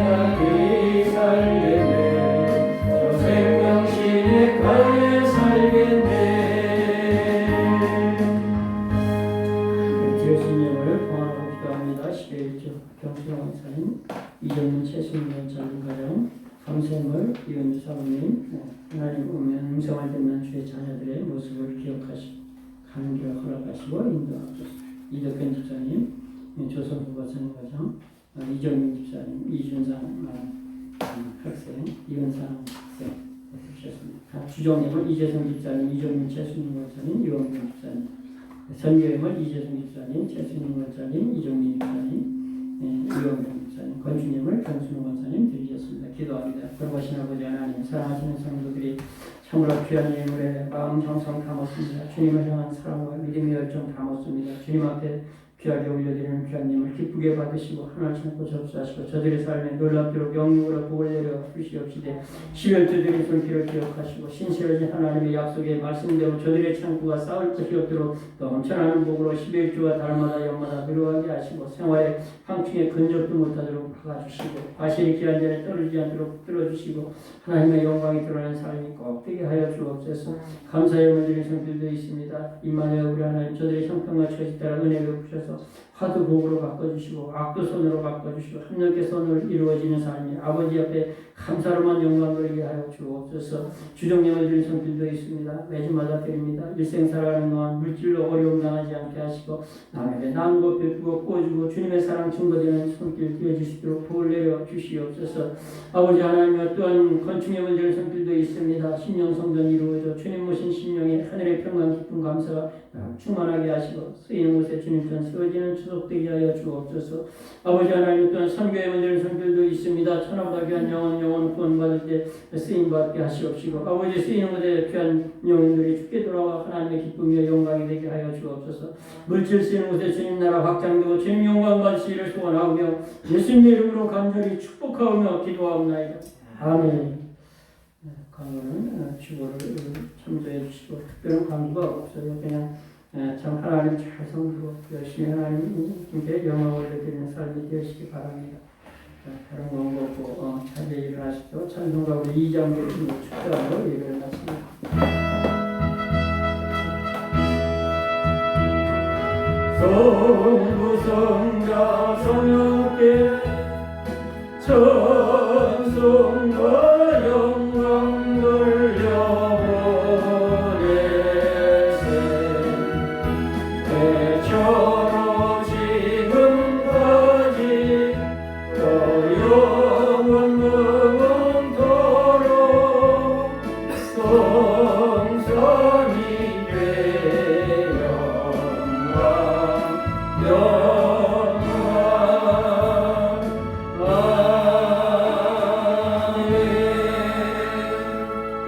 나 길이 살겠네 저 생명시내가에 살겠네 예수님을 봉하고 기도합니다. 11조 경수영 원사님 이정민 최순민 전임 가정 감샘을 이현주 사모님 하나님 오면 음성을 듣는 주의 자녀들의 모습을 기억하시고 감기와 허락하시고 인도하소서. 이덕현 집사님 조성후 박사님 가정 이정민 집사님 이준상 학생 이은상 학생 주셨습니다. 주종님은 이재성 집사님 이정민 최순민 원사님 이원경 집사님 선교임을 이재성 집사님 최순민 원사님 이정민 집사님 이원경 집사님 건주님을 변순호 원사님 드리셨습니다. 기도합니다. 돌보신 아버지 하나님 사랑하시는 성도들이 참으로 귀한 예물에 마음 정성 담았습니다. 주님을 향한 사랑과 믿음의 열정 담았습니다. 주님 앞에 귀하게 올려드리는 귀한 예물 기쁘게 받으시고 하늘 참고 접수하시고 저들의 삶에 놀랍도록 영육으로 복을 내려 주시옵시되 시열주들의 손길을 기억하시고 신실하신 하나님의 약속의 말씀대로 저들의 창고가 쌓을 것이 없도록 넘쳐나는 복으로 11주와 달마다 연마다 누려하게 하시고 생활에 황충에 근접도 못하도록 박아주시고 과실이 귀한 자에 떨어지지 않도록 들어주시고 하나님의 영광이 드러나는 삶이 꼭 되게 하여 주옵소서. 감사의 문들의 성들도 있습니다. 임마누엘 우리 하나님 저들의 형편과 처지 따라 은혜 베푸셔서 화두 복으로 바꿔주시고 악도 손으로 바꿔주시고 합력의 손으로 이루어지는 삶이 아버지 앞에 감사로만 영광 돌리게 하여 주옵소서. 주정령을 드린 손길도 있습니다. 매주마다 드립니다. 일생 살아가는 동안 물질로 어려움 당하지 않게 하시고 남에게 나은 것 베푸고 꾸어주고 주님의 사랑 증거되는 손길 띄워주시도록 복을 내려 주시옵소서. 아버지 하나님 또한 건축의 문제를 손길도 있습니다. 신령성전 이루어져 주님 모신 심령에 하늘의 평강 기쁨 감사가 충만하게 하시고 쓰이는 곳에 주님 전 세워지는 추석되게 하여 주옵소서. 아버지 하나님 또한 선교의 문제를 손길도 있습니다. 천하보다 귀한 영혼 구원받을 때 쓰임받게 하시옵시고 아버지 쓰이는 곳에 귀한 영혼들이 주께 돌아와 하나님의 기쁨이여 영광이 되게 하여 주옵소서. 물질 쓰이는 곳에 주님 나라 확장되고 주님 영광 받으시기를 소원하며 예수님의 이름으로 간절히 축복하며 기도하옵나이다. 아멘. 강의는 주보를 참조해 주시고 특별한 강의가 없어요. 그냥 참 하나님 잘 섬기고 열심히 하나님께 영광을 올려드리는 삶이 되시기 바랍니다. 다른 건 없고 자제 일어나시고 찬송가 우리 2장으로 축도하고 예배를 마칩니다. 성부성자 성령께 찬송과 영광 돌려보내세 대처로 지금까지 또 영원 무궁토록 성삼이 되어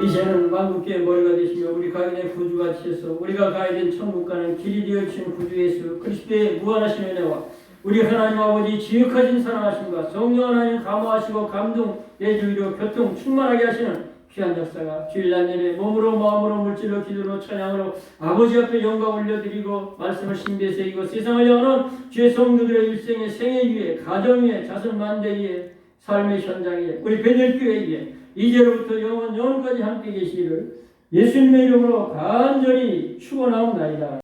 이제는 만국의 머리가 되시며 우리 가인의 구주가 되셔서 우리가 가야 된 천국가는 길이 되어 주신 구주 예수 그리스도의 무한하신 은혜와 우리 하나님 아버지 지극하신 사랑하심과 성령 하나님 감화하시고 감동 내주기로 교통 충만하게 하시는 귀한 역사가 주일 날 예배 몸으로 마음으로 물질로 기도로 찬양으로 아버지 앞에 영광 올려드리고 말씀을 신비에서 이고 세상을 향하는 주의 성도들의 일생의 생애 위에 가정 위에 자손 만대 위에 삶의 현장 위에 우리 베들교회 위에 이제로부터 영원까지 함께 계시기를 예수님의 이름으로 간절히 축원하옵나이다.